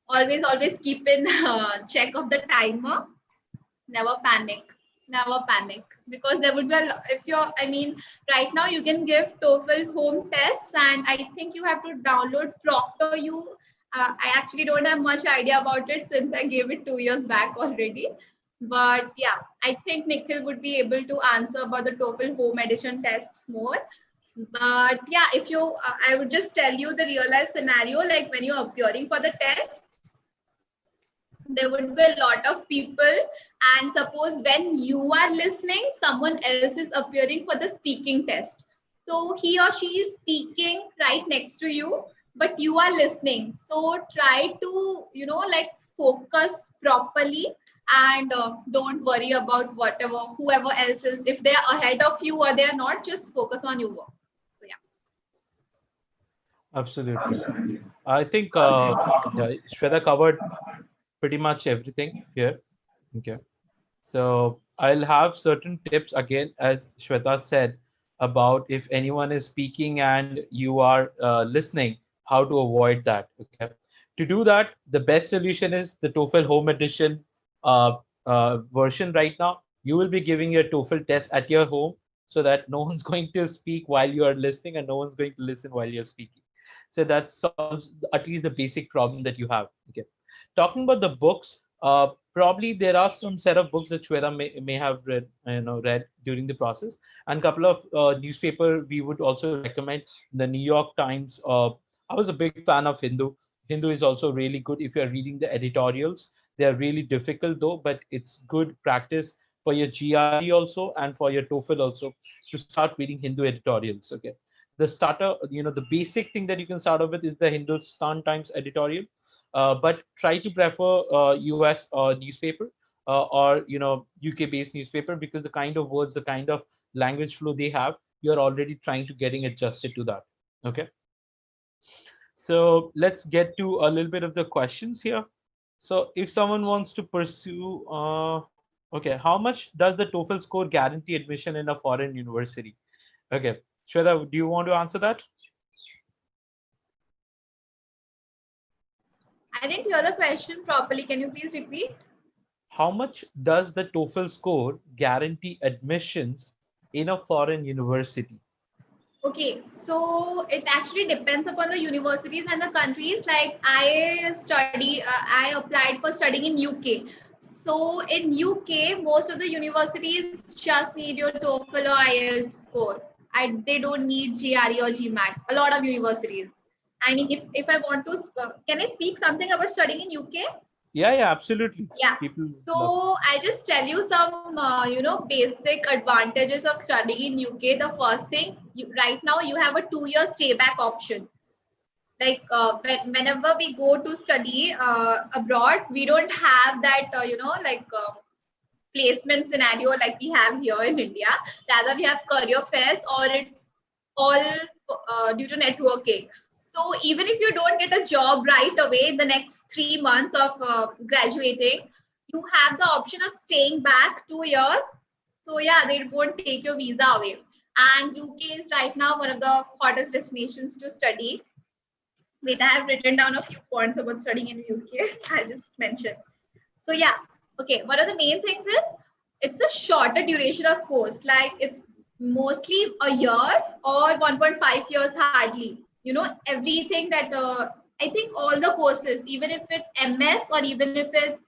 Always keep in check of the timer. Never panic. Never panic, because there would be if you're, I mean, right now you can give TOEFL home tests, and I think you have to download Proctor. I actually don't have much idea about it since I gave it 2 years back already. But yeah, I think Nikhil would be able to answer about the TOEFL home edition tests more. But yeah, if you, I would just tell you the real life scenario, like when you're appearing for the tests, there would be a lot of people, and suppose when you are listening, someone else is appearing for the speaking test. So he or she is speaking right next to you, but you are listening. So try to, focus properly, and don't worry about whatever, whoever else is, if they are ahead of you or they are not, just focus on your work. So Absolutely. I think yeah, Shweta covered pretty much everything here. Okay. So I'll have certain tips again, as Shweta said, about if anyone is speaking and you are listening, how to avoid that. Okay. To do that, the best solution is the TOEFL Home Edition uh, version right now. You will be giving your TOEFL test at your home so that no one's going to speak while you are listening and no one's going to listen while you're speaking. So that solves at least the basic problem that you have. Okay. Talking about the books, probably there are some set of books that Shweta may have read during the process, and a couple of newspaper we would also recommend. The New York Times. I was a big fan of Hindu. Hindu is also really good if you are reading the editorials. They are really difficult though, but it's good practice for your GRE also and for your TOEFL also to start reading Hindu editorials. Okay, the starter, the basic thing that you can start off with is the Hindustan Times editorial, but try to prefer US newspaper or UK based newspaper, because the kind of words, the kind of language flow they have, you're already trying to getting adjusted to that. Okay, so let's get to a little bit of the questions here. So if someone wants to pursue, okay, how much does the TOEFL score guarantee admission in a foreign university? Okay, Shweta, do you want to answer that? I didn't hear the question properly. Can you please repeat? How much does the TOEFL score guarantee admissions in a foreign university? Okay, so it actually depends upon the universities and the countries. Like I applied for studying in UK. So in UK, most of the universities just need your TOEFL or IELTS score. They don't need GRE or GMAT. A lot of universities. I mean, if I want to, can I speak something about studying in UK? Yeah, absolutely. Yeah. People love. So I just tell you some, basic advantages of studying in UK. The first thing, right now you have a 2 year stay back option. Like whenever we go to study abroad, we don't have that, placement scenario like we have here in India. Rather, we have career fairs, or it's all due to networking. So even if you don't get a job right away in the next 3 months of graduating, you have the option of staying back 2 years. So yeah, they won't take your visa away. And UK is right now one of the hottest destinations to study. Wait, I have written down a few points about studying in UK. I just mentioned. So yeah, okay. One of the main things is it's a shorter duration of course. Like it's mostly a year or 1.5 years hardly. Everything that I think all the courses, even if it's MS or even if it's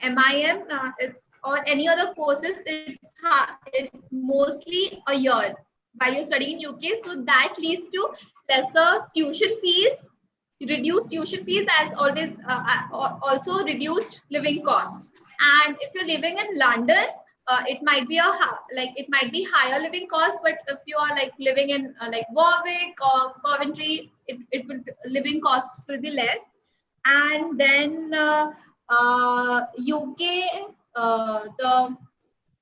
MIM, it's or any other courses, it's mostly a year while you're studying in UK. So that leads to lesser tuition fees, reduced tuition fees, as always, also reduced living costs. And if you're living in London, it might be it might be higher living costs, but if you are like living in like Warwick or Coventry, it will living costs will be less. And then UK,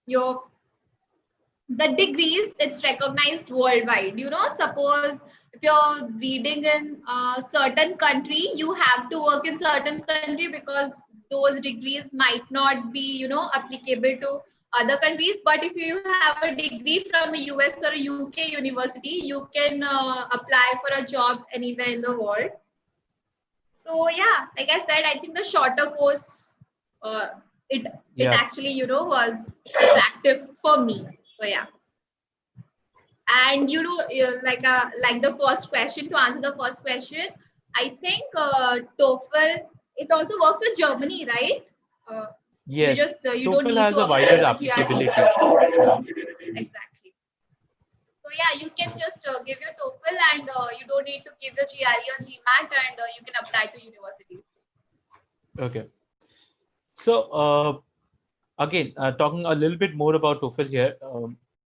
your the degrees, it's recognized worldwide. Suppose if you're reading in a certain country, you have to work in certain country because those degrees might not be applicable to other countries. But if you have a degree from a US or a UK university, you can apply for a job anywhere in the world. So yeah, like I said, I think the shorter course, uh, it Yeah. actually was attractive for me. So yeah. And like the first question, to answer the first question, I think TOEFL, it also works with Germany, right? Uh, Yes. you don't TOEFL need has to a apply wider for GRE. applicability. Yeah. Exactly. So yeah, you can just give your TOEFL, and you don't need to give your GRE or GMAT, and you can apply to universities. Okay. So again, talking a little bit more about TOEFL here.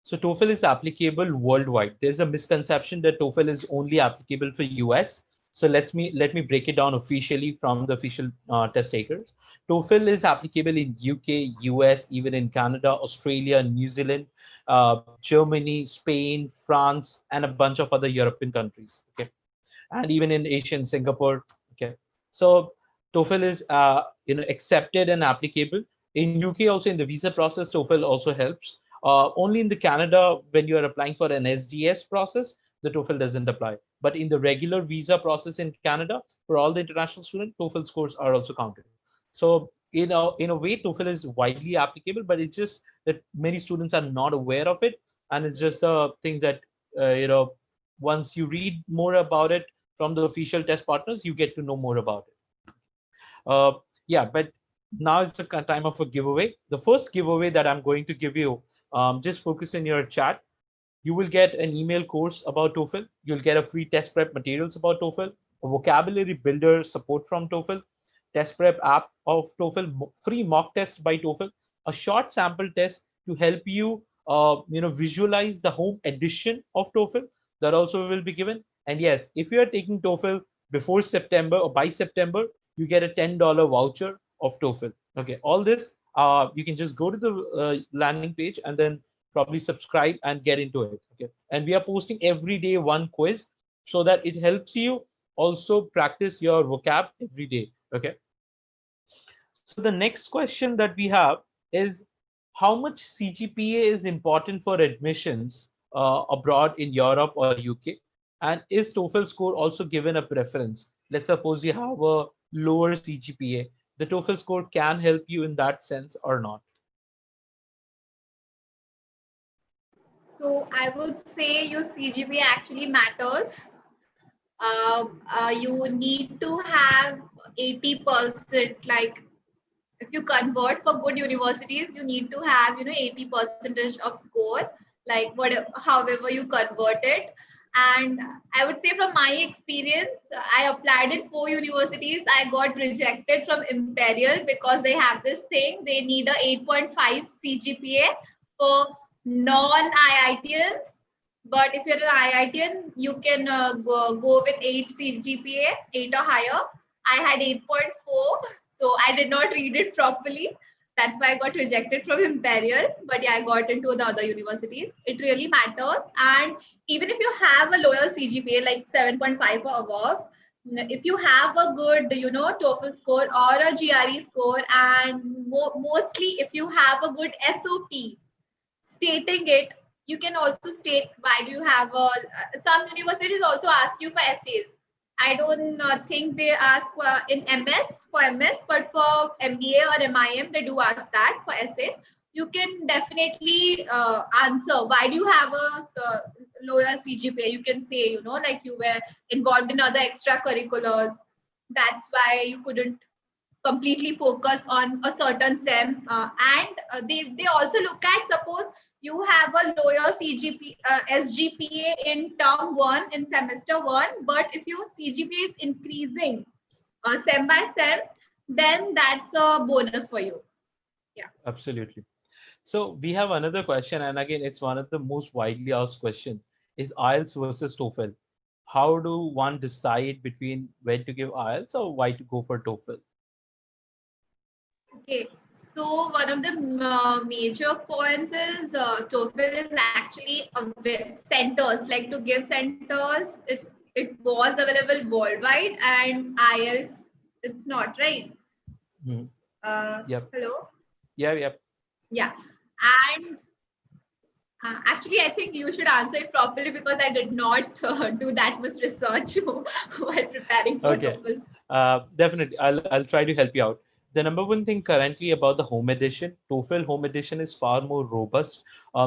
So TOEFL is applicable worldwide. There's a misconception that TOEFL is only applicable for US. So let me break it down officially from the official test takers. TOEFL is applicable in UK, US, even in Canada, Australia, New Zealand, Germany, Spain, France, and a bunch of other European countries. Okay, and even in Asia and Singapore. Okay, so TOEFL is accepted and applicable in UK. Also in the visa process, TOEFL also helps. Only in the Canada, when you are applying for an SDS process, the TOEFL doesn't apply. But in the regular visa process in Canada, for all the international students, TOEFL scores are also counted. So in a way, TOEFL is widely applicable, but it's just that many students are not aware of it, and it's just the things that once you read more about it from the official test partners, you get to know more about it. Yeah, but now is the time of a giveaway. The first giveaway that I'm going to give you, just focus in your chat. You will get an email course about TOEFL. You'll get a free test prep materials about TOEFL, a vocabulary builder support from TOEFL, test prep app of TOEFL, free mock test by TOEFL, a short sample test to help you, visualize the home edition of TOEFL that also will be given. And yes, if you are taking TOEFL before September or by September, you get a $10 voucher of TOEFL. Okay, all this, you can just go to the landing page and then probably subscribe and get into it. Okay, and we are posting every day one quiz so that it helps you also practice your vocab every day. Okay, so the next question that we have is, how much CGPA is important for admissions abroad in Europe or UK? And is TOEFL score also given a preference? Let's suppose you have a lower CGPA. The TOEFL score can help you in that sense or not? So I would say your CGPA actually matters. You need to have 80%. Like if you convert for good universities, you need to have 80% of score. Like whatever, however you convert it. And I would say from my experience, I applied in 4 universities. I got rejected from Imperial because they have this thing. They need a 8.5 CGPA for non-IITians. But if you're an IITian, you can go with 8 CGPA, 8 or higher. I had 8.4, so I did not read it properly. That's why I got rejected from Imperial. But yeah, I got into the other universities. It really matters. And even if you have a lower CGPA, like 7.5 or above, if you have a good, TOEFL score or a GRE score, and mostly if you have a good SOP, stating it, you can also state why do you have a, some universities also ask you for essays. I don't think they ask for in MS, but for MBA or MIM they do ask that for essays. You can definitely answer why do you have a lower CGPA. You can say, like you were involved in other extracurriculars, that's why you couldn't completely focus on a certain SEM, and they also look at, suppose you have a lower SGPA in term one, in semester one, but if your CGPA is increasing SEM by SEM, then that's a bonus for you. Yeah. Absolutely. So we have another question, and again, it's one of the most widely asked question: is IELTS versus TOEFL? How do one decide between when to give IELTS or why to go for TOEFL? Okay, so one of the major points is TOEFL is actually centers, like to give centers. It was available worldwide, and IELTS it's not, right. Mhm. Yep. Hello. Yeah. Yep. Yeah, and actually, I think you should answer it properly because I did not do that much research while preparing for Okay. TOEFL. Definitely. I'll try to help you out. The number one thing currently about the home edition, TOEFL home edition is far more robust.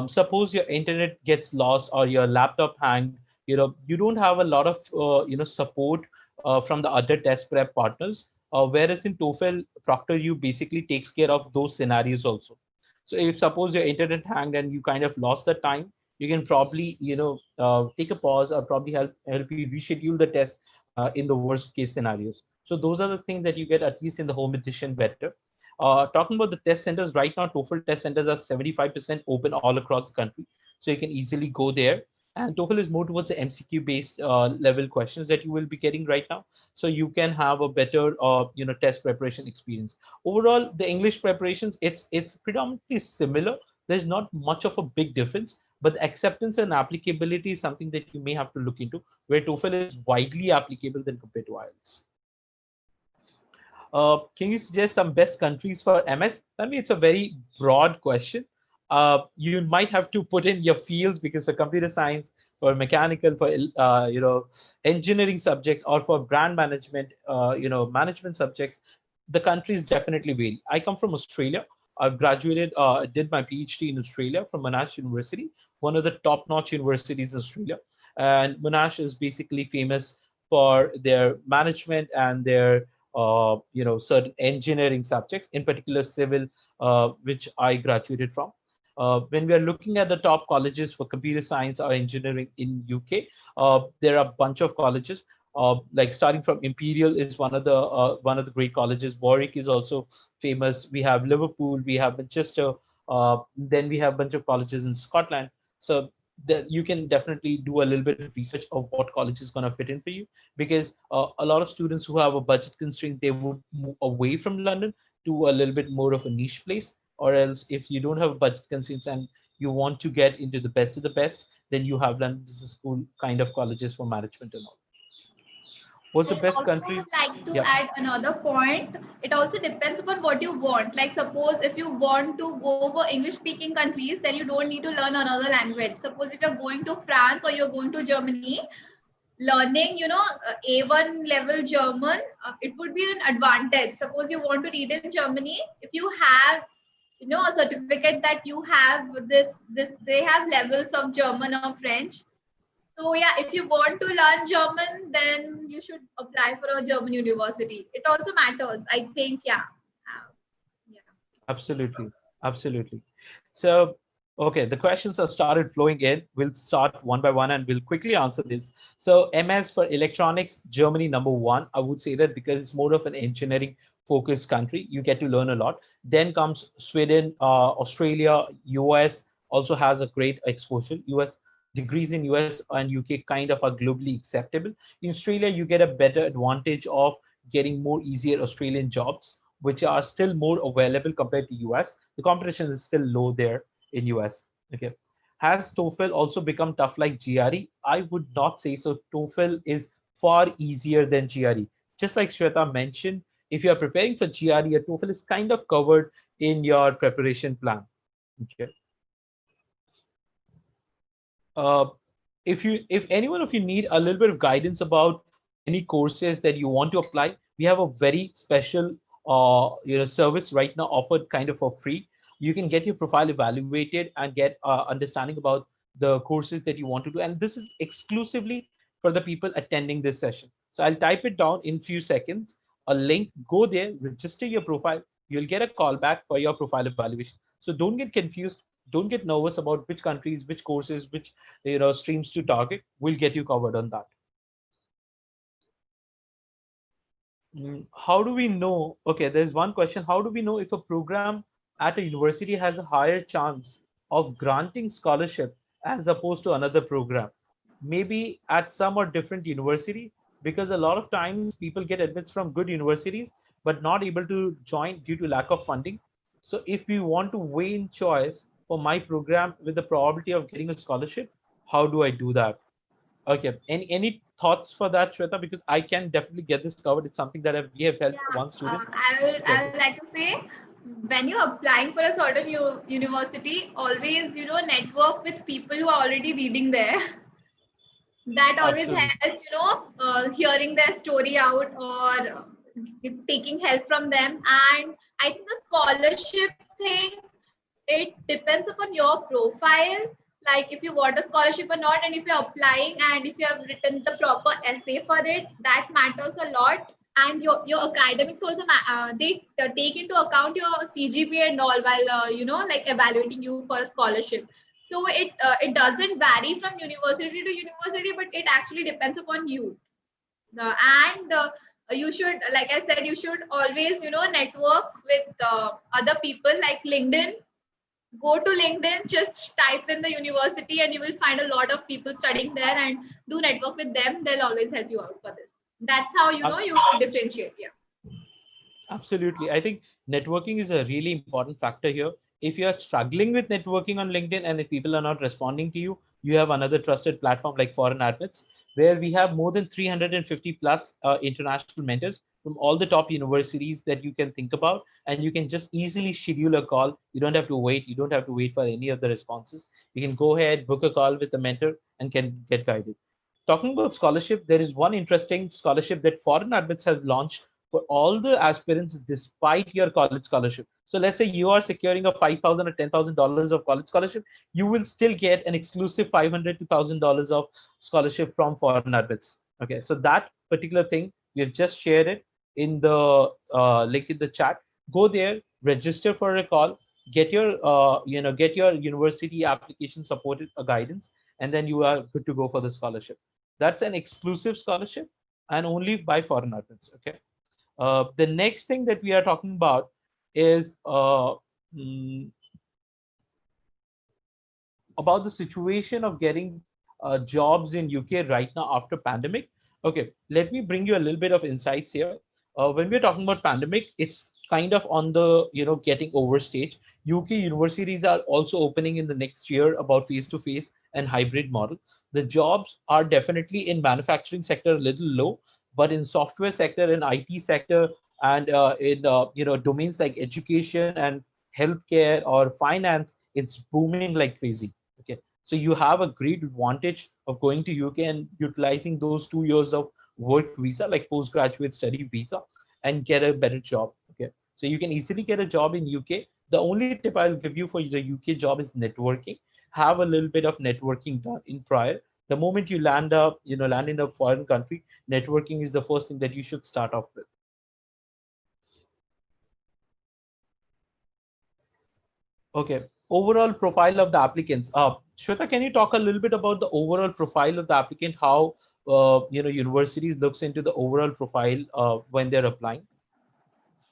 Suppose your internet gets lost or your laptop hanged, you don't have a lot of support from the other test prep partners. Whereas in TOEFL, Proctor you basically takes care of those scenarios also. So if suppose your internet hanged and you kind of lost the time, you can probably take a pause or probably help you reschedule the test in the worst case scenarios. So those are the things that you get at least in the home edition better. Talking about the test centers, right now TOEFL test centers are 75% open all across the country, so you can easily go there. And TOEFL is more towards the MCQ based level questions that you will be getting right now, so you can have a better test preparation experience. Overall, the English preparations, it's predominantly similar. There's not much of a big difference, but the acceptance and applicability is something that you may have to look into, where TOEFL is widely applicable than compared to IELTS. Can you suggest some best countries for MS? I mean, it's a very broad question. You might have to put in your fields, because for computer science, for mechanical, for engineering subjects, or for brand management, management subjects, the countries definitely vary. I come from Australia. I've graduated, did my PhD in Australia from Monash University, one of the top-notch universities in Australia. And Monash is basically famous for their management and their certain engineering subjects, in particular civil, which I graduated from. When we are looking at the top colleges for computer science or engineering in UK, there are a bunch of colleges. Like starting from Imperial is one of the great colleges. Warwick is also famous. We have Liverpool, we have Manchester, then we have a bunch of colleges in Scotland. So that you can definitely do a little bit of research of what college is going to fit in for you, because a lot of students who have a budget constraint, they would move away from London to a little bit more of a niche place. Or else if you don't have budget constraints and you want to get into the best of the best, then you have London Business School kind of colleges for management and all. What's the And best also countries? would like to Yeah. add another point. It also depends upon what you want. Like suppose if you want to go for English speaking countries, then you don't need to learn another language. Suppose if you're going to France or you're going to Germany, learning A1 level German, it would be an advantage. Suppose you want to read in Germany, if you have a certificate that you have this they have levels of German or French. So yeah, if you want to learn German, then you should apply for a German university. It also matters, I think. Yeah. Yeah. Absolutely. Absolutely. So, okay, the questions have started flowing in. We'll start one by one and we'll quickly answer this. So, MS for electronics, Germany number one. I would say that because it's more of an engineering focused country, you get to learn a lot. Then comes Sweden, Australia, US also has a great exposure. US degrees in US and UK kind of are globally acceptable. In Australia, you get a better advantage of getting more easier Australian jobs, which are still more available compared to US. The competition is still low there in US. Okay. Has TOEFL also become tough like GRE? I would not say so. TOEFL is far easier than GRE. Just like Shweta mentioned, if you are preparing for GRE, a TOEFL is kind of covered in your preparation plan. Okay. Uh, if any one of you need a little bit of guidance about any courses that you want to apply, we have a very special service right now offered kind of for free. You can get your profile evaluated and get understanding about the courses that you want to do, and this is exclusively for the people attending this session. So I'll type it down in few seconds, a link. Go there, register your profile. You'll get a call back for your profile evaluation. So don't get confused, don't get nervous about which countries, which courses, which streams to target. We'll get you covered on that. How do we know? Okay, there's one question. How do we know if a program at a university has a higher chance of granting scholarship as opposed to another program? Maybe at some or different university, because a lot of times people get admits from good universities, but not able to join due to lack of funding. So if we want to weigh in choice for my program with the probability of getting a scholarship, how do I do that? Okay. Any thoughts for that, Shweta? Because I can definitely get this covered. It's something that we have helped Yeah, one student I get would this. like to say, when you're applying for a certain university, always network with people who are already reading there. That always Absolutely. helps, hearing their story out or taking help from them. And I think the scholarship thing, it depends upon your profile, like if you want a scholarship or not, and if you're applying and if you have written the proper essay for it, that matters a lot. And your academics also they take into account your CGPA and all while like evaluating you for a scholarship. So it doesn't vary from university to university, but it actually depends upon you. And you should, like I said, you should always network with other people, like LinkedIn. Go to LinkedIn, just type in the university and you will find a lot of people studying there, and do network with them. They'll always help you out for this. That's how you differentiate. Yeah. Absolutely. I think networking is a really important factor here. If you are struggling with networking on LinkedIn and if people are not responding to you, you have another trusted platform like Foreign Admits, where we have more than 350 plus international mentors from all the top universities that you can think about. And you can just easily schedule a call. You don't have to wait. You don't have to wait for any of the responses. You can go ahead, book a call with the mentor and can get guided. Talking about scholarship, there is one interesting scholarship that Foreign Admits has launched for all the aspirants despite your college scholarship. So let's say you are securing a $5,000 or $10,000 of college scholarship, you will still get an exclusive $500 to $1,000 of scholarship from Foreign Admits. Okay, so that particular thing we have just shared it in the link in the chat. Go there, register for a call, get your get your university application supported guidance, and then you are good to go for the scholarship. That's an exclusive scholarship and only by Foreign Admits. Okay. The next thing that we are talking about is mm, about the situation of getting jobs in UK right now after pandemic. Okay, let me bring you a little bit of insights here. When we're talking about pandemic, it's kind of on the getting over stage. UK universities are also opening in the next year about face-to-face and hybrid model. The jobs are definitely in manufacturing sector a little low, but in software sector, in IT sector, and in domains like education and healthcare or finance, it's booming like crazy. Okay, so you have a great advantage of going to UK and utilizing those 2 years of work visa, like postgraduate study visa, and get a better job. Okay, so you can easily get a job in UK. The only tip I'll give you for the UK job is networking. Have a little bit of networking done in prior. The moment you land in a foreign country, networking is the first thing that you should start off with. Okay. Overall profile of the applicants. Shweta, can you talk a little bit about the overall profile of the applicant? How universities looks into the overall profile when they're applying?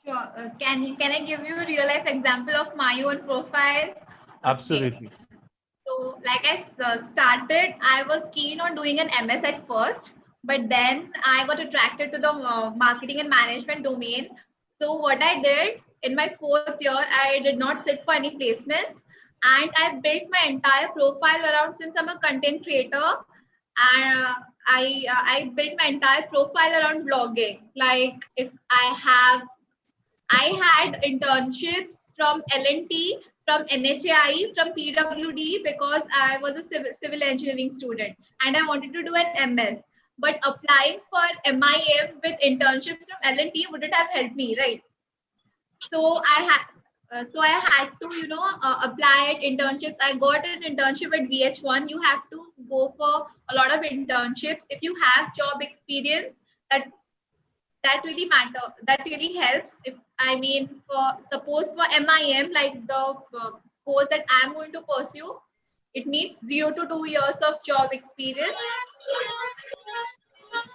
Sure. Can I give you a real life example of my own profile? Okay. Absolutely. So, like I started, I was keen on doing an MS at first, but then I got attracted to the marketing and management domain. So, what I did in my fourth year, I did not sit for any placements, and I built my entire profile around, since I'm a content creator. Uh, I built my entire profile around blogging. Like if I had internships from L&T, from NHAI, from PWD, because I was a civil engineering student and I wanted to do an MS. But applying for MIM with internships from L&T wouldn't have helped me, right? So I had to apply at internships. I got an internship at VH1. You have to go for a lot of internships if you have job experience. That really matter, that really helps. If I mean, for suppose for MIM, like the course that I'm going to pursue, it needs 0 to 2 years of job experience.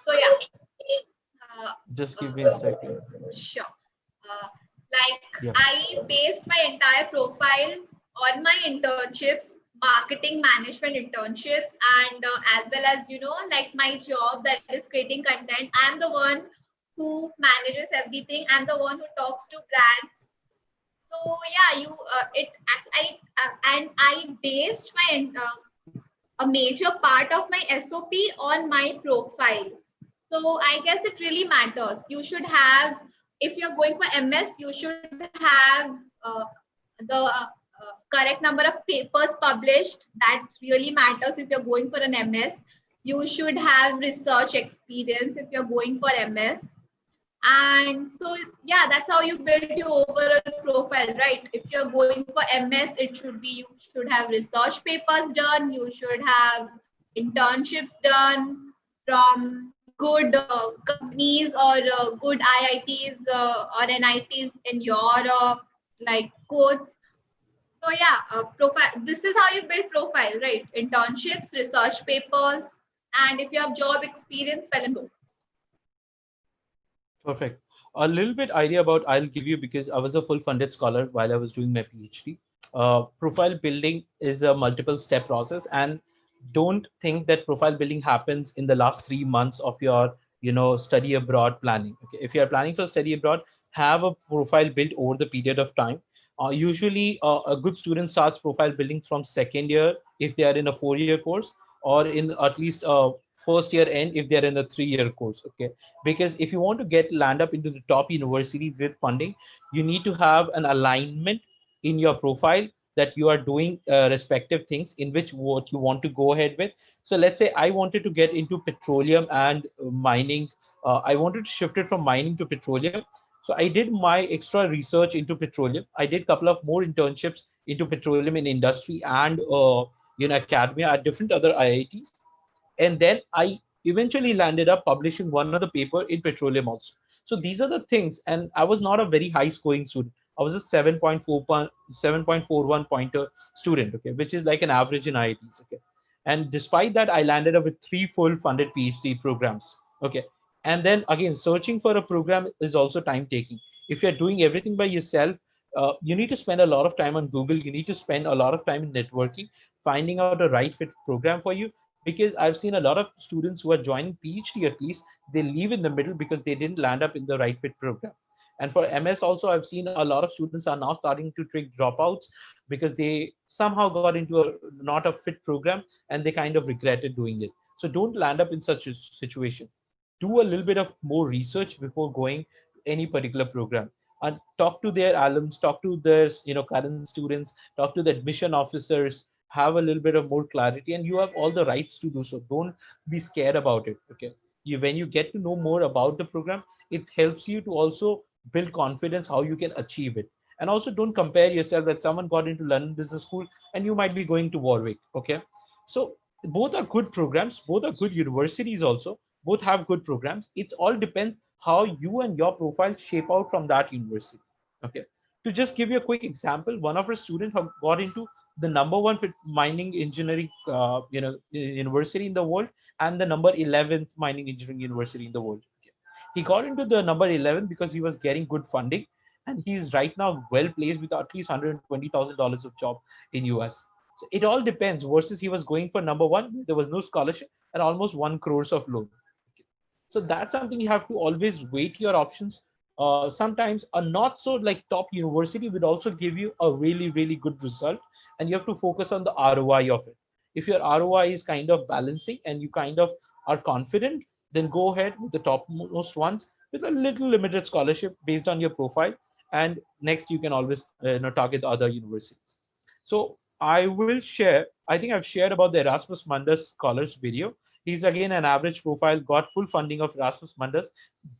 So yeah. Just give me a second. Sure. uh, like Yeah. I based my entire profile on my internships, marketing management internships, and as well as like my job, that is creating content. I'm the one who manages everything. I'm the one who talks to brands. So yeah, and I based my a major part of my SOP on my profile. So I guess it really matters. You should have, if you're going for MS, you should have the correct number of papers published. That really matters if you're going for an MS. You should have research experience if you're going for MS. And so yeah, that's how you build your overall profile, right? If you're going for MS, it should be, you should have research papers done, you should have internships done from good companies or good IITs or NITs in your like course. So yeah, profile, this is how you build profile, right? Internships, research papers, and if you have job experience, well and good. Perfect. A little bit idea about I'll give you, because I was a full funded scholar while I was doing my PhD. Profile building is a multiple step process, and don't think that profile building happens in the last 3 months of your study abroad planning. Okay, if you are planning for study abroad, have a profile built over the period of time. Usually, a good student starts profile building from second year if they are in a 4 year course, or in at least first year end if they are in a 3 year course. Okay, because if you want to get land up into the top universities with funding, you need to have an alignment in your profile that you are doing respective things in which what you want to go ahead with. So let's say I wanted to get into petroleum and mining. I wanted to shift it from mining to petroleum. So I did my extra research into petroleum. I did a couple of more internships into petroleum in industry and academia at different other IITs, and then I eventually landed up publishing one of the paper in petroleum also. So these are the things, and I was not a very high scoring student. I was a 7.41 pointer student, okay, which is like an average in IITs, okay. And despite that, I landed up with 3 full funded PhD programs, okay. And then again, searching for a program is also time taking. If you're doing everything by yourself, you need to spend a lot of time on Google. You need to spend a lot of time in networking, finding out a right fit program for you, because I've seen a lot of students who are joining PhD at least, they leave in the middle because they didn't land up in the right fit program. And for MS also, I've seen a lot of students are now starting to take dropouts because they somehow got into a not a fit program and they kind of regretted doing it. So don't land up in such a situation. Do a little bit of more research before going to any particular program, and talk to their alums, talk to their current students, talk to the admission officers, have a little bit of more clarity, and you have all the rights to do so. Don't be scared about it. Okay, when you get to know more about the program, it helps you to also build confidence how you can achieve it. And also, don't compare yourself that someone got into London Business School and you might be going to Warwick. Okay, so both are good programs, both are good universities also, both have good programs. It all depends how you and your profile shape out from that university. Okay, to just give you a quick example, one of our students have got into the number one mining engineering university in the world, and the number 11th mining engineering university in the world. Okay. He got into the number 11 because he was getting good funding, and he's right now well placed with at least $120,000 of job in US. So it all depends. Versus he was going for number one, there was no scholarship and almost 1 crores of loan. Okay. So that's something you have to always weight your options. Sometimes a not so like top university would also give you a really really good result, and you have to focus on the ROI of it. If your ROI is kind of balancing and you kind of are confident, then go ahead with the topmost ones with a little limited scholarship based on your profile. And next, you can always target other universities. So I will share. I think I've shared about the Erasmus Mundus scholars video. He's again an average profile, got full funding of Erasmus Mundus,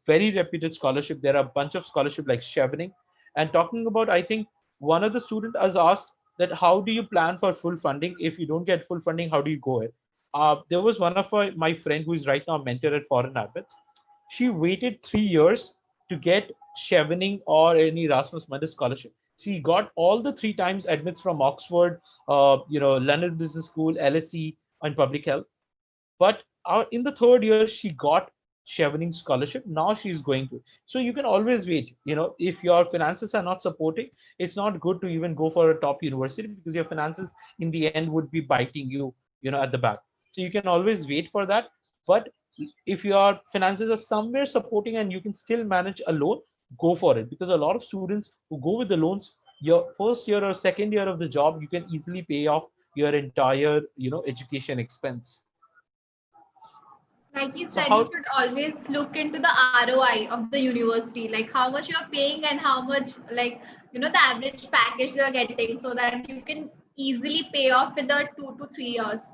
very reputed scholarship. There are a bunch of scholarship like Chevening. And talking about, I think one of the student has asked that how do you plan for full funding? If you don't get full funding, how do you go ahead? There was one of my friend who is right now a mentor at Foreign Habits. She waited 3 years to get Chevening or any Erasmus Mundus scholarship. She got all the 3 times admits from Oxford, London Business School, LSE, and Public Health. But in the third year, she got Chevening scholarship. Now she's going to. So you can always wait. If your finances are not supporting, it's not good to even go for a top university because your finances in the end would be biting you, at the back. So you can always wait for that. But If your finances are somewhere supporting and you can still manage a loan, go for it, because a lot of students who go with the loans, your first year or second year of the job, you can easily pay off your entire education expense. Like you So said, you how should always look into the ROI of the university, like how much you're paying and how much, like, the average package you're getting, so that you can easily pay off in the 2 to 3 years.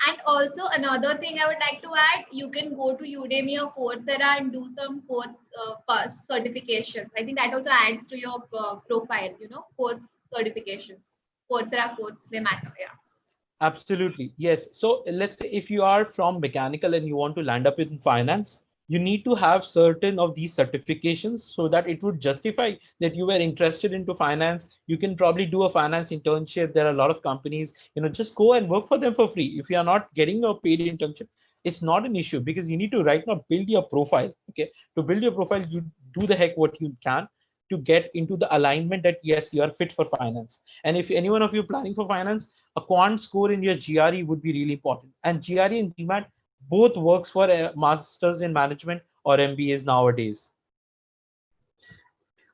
And also another thing I would like to add, you can go to Udemy or Coursera and do some course pass certifications. I think that also adds to your profile, course certifications. Coursera course, they matter. Yeah. Absolutely. Yes. So let's say if you are from mechanical and you want to land up in finance, you need to have certain of these certifications so that it would justify that you were interested into finance. You can probably do a finance internship. There are a lot of companies, just go and work for them for free. If you are not getting a paid internship, it's not an issue, because you need to right now build your profile. Okay. To build your profile, you do the heck what you can to get into the alignment that yes, you are fit for finance. And if any one of you planning for finance, a quant score in your GRE would be really important. And GRE and GMAT both works for masters in management or MBAs nowadays.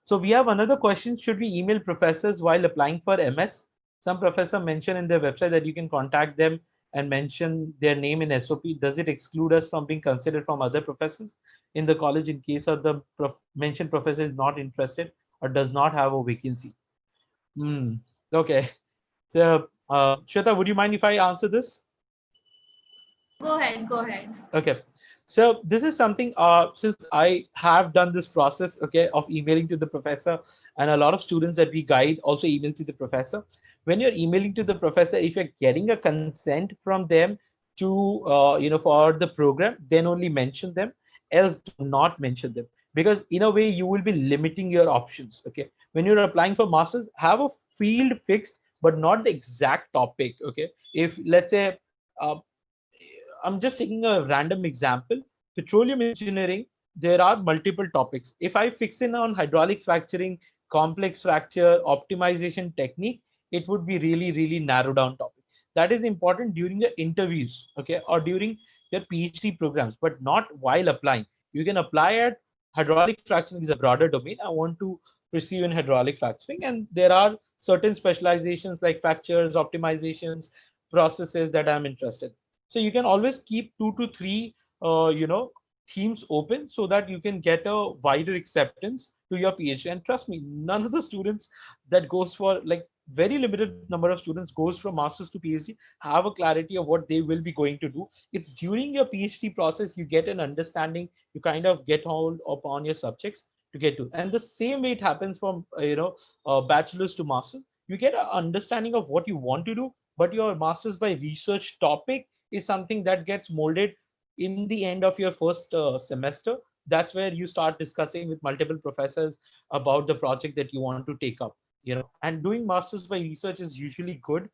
So we have another question: should we email professors while applying for MS? Some professor mentioned in their website that you can contact them and mention their name in SOP. Does it exclude us from being considered from other professors in the college in case of the mentioned professor is not interested or does not have a vacancy? Hmm. Okay. So, Shweta, would you mind if I answer this? Go ahead. Go ahead. Okay. So this is something, since I have done this process, okay, of emailing to the professor, and a lot of students that we guide also email to the professor. When you're emailing to the professor, if you're getting a consent from them to, for the program, then only mention them. Else, do not mention them, because in a way you will be limiting your options. Okay. When you're applying for masters, have a field fixed, but not the exact topic. Okay. If let's say, uh, I'm just taking a random example. Petroleum engineering, there are multiple topics. If I fix in on hydraulic fracturing, complex fracture, optimization technique, it would be really, really narrow down topic. That is important during the interviews, okay, or during your PhD programs, but not while applying. You can apply at hydraulic fracturing is a broader domain. I want to pursue in hydraulic fracturing, and there are certain specializations like fractures, optimizations, processes that I'm interested in. So you can always keep 2 to 3 themes open so that you can get a wider acceptance to your PhD. And trust me, none of the students that goes for, like, very limited number of students goes from masters to PhD have a clarity of what they will be going to do. It's during your PhD process you get an understanding, you kind of get hold upon your subjects to get to. And the same way it happens from bachelor's to master's. You get an understanding of what you want to do, but your master's by research topic is something that gets molded in the end of your first semester. That's where you start discussing with multiple professors about the project that you want to take up. And doing masters by research is usually good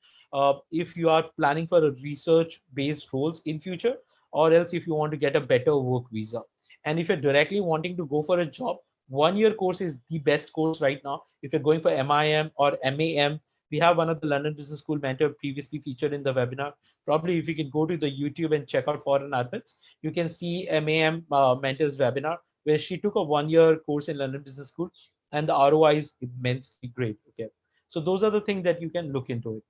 if you are planning for a research based roles in future, or else if you want to get a better work visa. And if you're directly wanting to go for a job, 1 year course is the best course right now. If you're going for MIM or MAM, we have one of the London Business School mentor previously featured in the webinar. Probably if you can go to the YouTube and check out foreign admits, you can see MAM mentor's webinar where she took a 1 year course in London Business School, and the ROI is immensely great. Okay, so those are the things that you can look into it.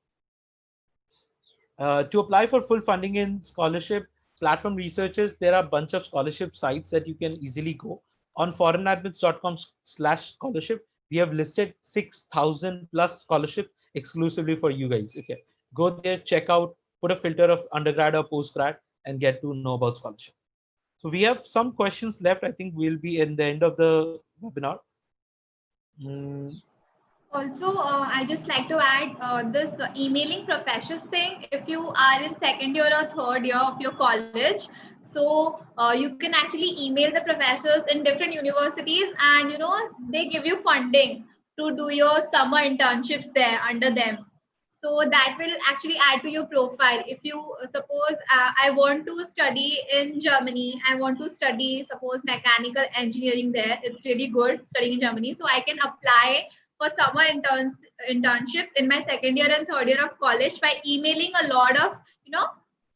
To apply for full funding in scholarship platform researchers, there are a bunch of scholarship sites that you can easily go. On foreignadmits.com/scholarship, we have listed 6,000 plus scholarship exclusively for you guys. Okay, go there, check out, put a filter of undergrad or postgrad, and get to know about scholarship. So we have some questions left. I think we'll be in the end of the webinar. Mm, Also, I just like to add this emailing professors thing. If you are in second year or third year of your college, so you can actually email the professors in different universities, and they give you funding to do your summer internships there under them. So that will actually add to your profile. If you suppose I want to study in Germany, I want to study suppose mechanical engineering there. It's really good studying in Germany, so I can apply for summer internships in my second year and third year of college by emailing a lot of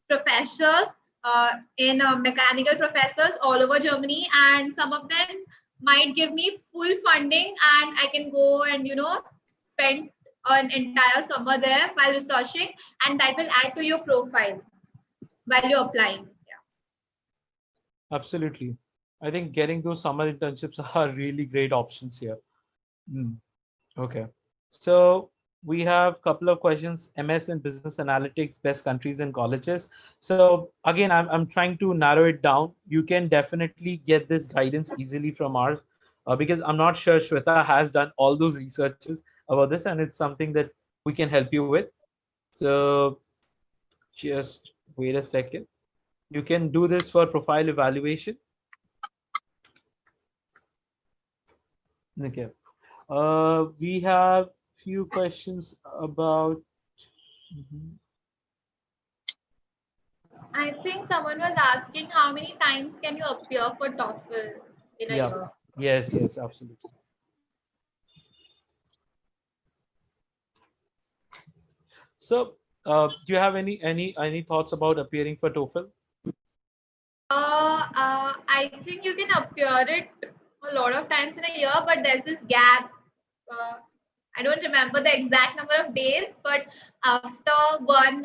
professors in mechanical professors all over Germany, and some of them might give me full funding, and I can go and spend an entire summer there while researching, and that will add to your profile while you're applying. Absolutely. I think getting those summer internships are really great options here. Hmm. Okay. So we have a couple of questions. MS in business analytics, best countries and colleges. So again, I'm trying to narrow it down. You can definitely get this guidance easily from ours, because I'm not sure Shweta has done all those researches about this, and it's something that we can help you with. So just wait a second. You can do this for profile evaluation. Okay. We have few questions about. Mhm. I think someone was asking how many times can you appear for TOEFL in a Yeah. year? Yes, yes, absolutely. So, do you have any thoughts about appearing for TOEFL? I think you can appear it a lot of times in a year, but there's this gap. Uh, I don't remember the exact number of days, but after one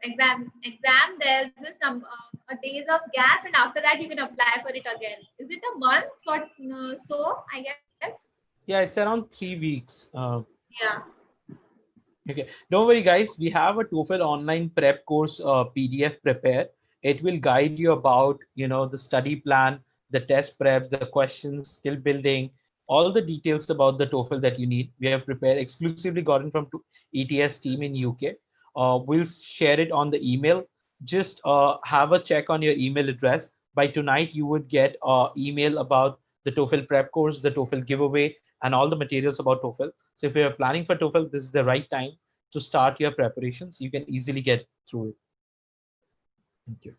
exam, there's this a days of gap, and after that you can apply for it again. Is it a month or so? I guess. Yeah, it's around 3 weeks. Yeah. Okay, don't worry, guys. We have a TOEFL online prep course, PDF prepare. It will guide you about, the study plan, the test preps, the questions, skill building, all the details about the TOEFL that you need. We have prepared exclusively gotten from ETS team in UK. We'll share it on the email. Just have a check on your email address. By tonight, you would get email about the TOEFL prep course, the TOEFL giveaway, and all the materials about TOEFL. So if you're planning for TOEFL, this is the right time to start your preparations. You can easily get through it. Thank you.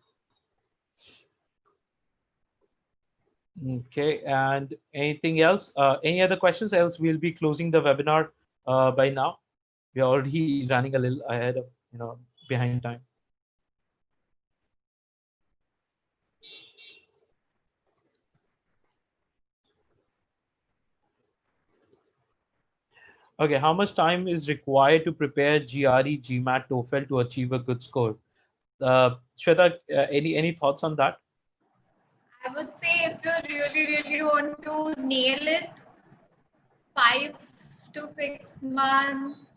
Okay, and anything else? Any other questions? Else we'll be closing the webinar by now. We're already running a little ahead of, behind time. Okay, how much time is required to prepare GRE, GMAT, TOEFL to achieve a good score? Shweta, any thoughts on that? I would say if you really want to nail it, 5 to 6 months,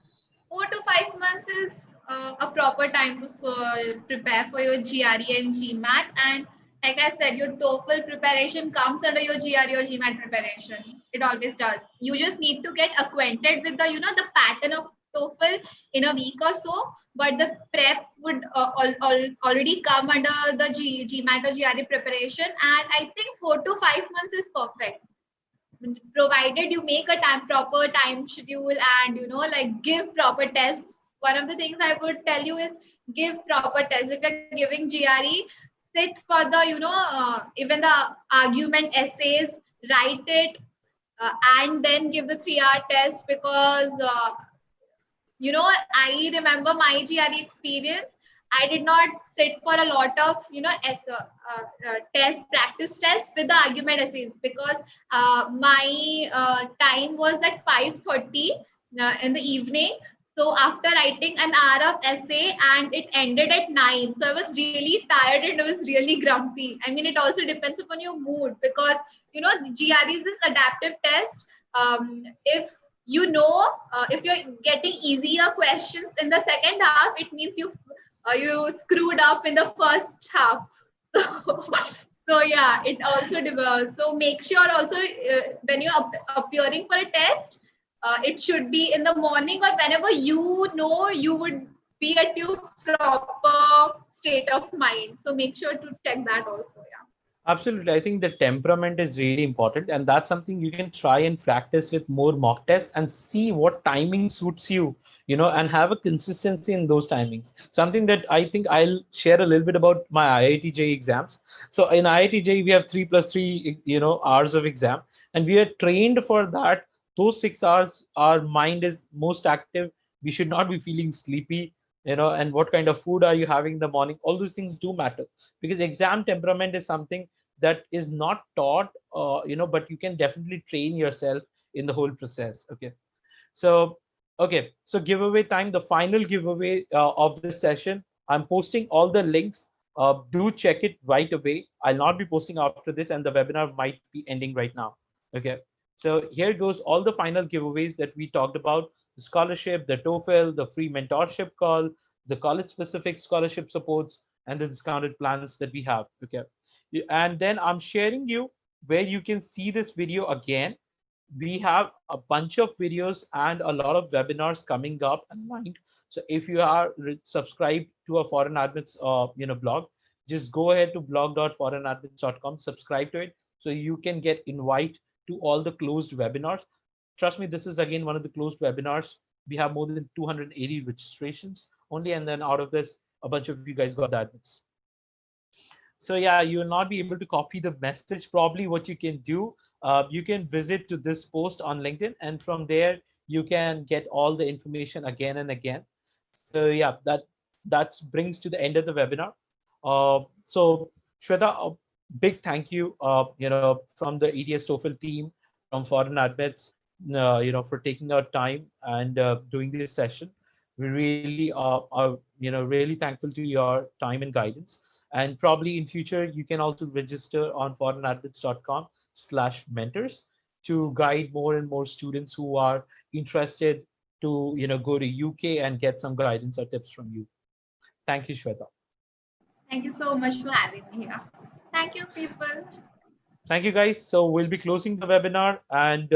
4 to 5 months is a proper time to prepare for your GRE and GMAT. And like I said, your TOEFL preparation comes under your GRE or GMAT preparation. It always does. You just need to get acquainted with the pattern of TOEFL in a week or so. But the prep would already come under the GMAT or GRE preparation. And I think 4 to 5 months is perfect, provided you make a proper time schedule, and like give proper tests. One of the things I would tell you is give proper tests. If you're giving GRE, sit for the even the argument essays, write it, and then give the 3 hour test, because I remember my GRE experience. I did not sit for a lot of practice tests with the argument essays, because my time was at 5:30 in the evening. So after writing an hour of essay, and it ended at 9, so I was really tired and I was really grumpy. I mean, it also depends upon your mood, because GRE is this adaptive test. If if you're getting easier questions in the second half, it means you screwed up in the first half. So, so yeah, it also develops. So make sure also, when you're appearing for a test, it should be in the morning, or whenever you would be at your proper state of mind. So make sure to check that also. Yeah. Absolutely. I think the temperament is really important, and that's something you can try and practice with more mock tests and see what timing suits you, and have a consistency in those timings. Something that I think I'll share a little bit about my IIT JEE exams. So in IIT JEE, we have 3 plus 3, hours of exam, and we are trained for that. Those 6 hours, our mind is most active. We should not be feeling sleepy. and what kind of food are you having in the morning. All those things do matter, because exam temperament is something that is not taught, but you can definitely train yourself in the whole process. Okay. So, okay, so giveaway time, the final giveaway of this session. I'm posting all the links. Do check it right away. I'll not be posting after this, and the webinar might be ending right now. Okay, so here goes all the final giveaways that we talked about: the scholarship, the TOEFL, the free mentorship call, the college-specific scholarship supports, and the discounted plans that we have. Okay, and then I'm sharing you where you can see this video again. We have a bunch of videos and a lot of webinars coming up aligned. So if you are subscribed to a foreign admins blog, just go ahead to blog.foreignadmins.com, subscribe to it, so you can get invite to all the closed webinars. Trust me, this is again one of the closed webinars. We have more than 280 registrations only, and then out of this, a bunch of you guys got the admins. So yeah, you will not be able to copy the message. Probably what you can do, you can visit to this post on LinkedIn, and from there you can get all the information again and again. So yeah, that brings to the end of the webinar. So Shweta, a big thank you, from the EDS TOEFL team, from Foreign Admits, for taking our time and doing this session. We really are, really thankful to your time and guidance. And probably in future, you can also register on foreignadmins.com/mentors to guide more and more students who are interested to, go to UK and get some guidance or tips from you. Thank you, Shweta. Thank you so much for having me here. Thank you, people. Thank you, guys. So we'll be closing the webinar, and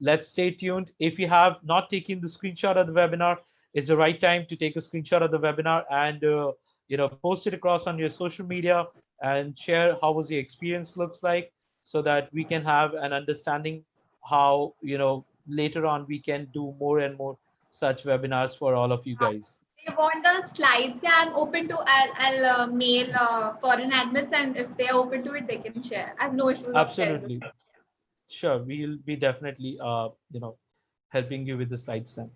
let's stay tuned. If you have not taken the screenshot of the webinar, it's the right time to take a screenshot of the webinar and post it across on your social media and share how was the experience looks like, so that we can have an understanding how later on we can do more and more such webinars for all of you guys. They want the slides. Yeah, I'm open to. I'll mail foreign admits, and if they are open to it, they can share. I have no issues of sharing the Absolutely. slides. Sure. We'll be definitely helping you with the slides then.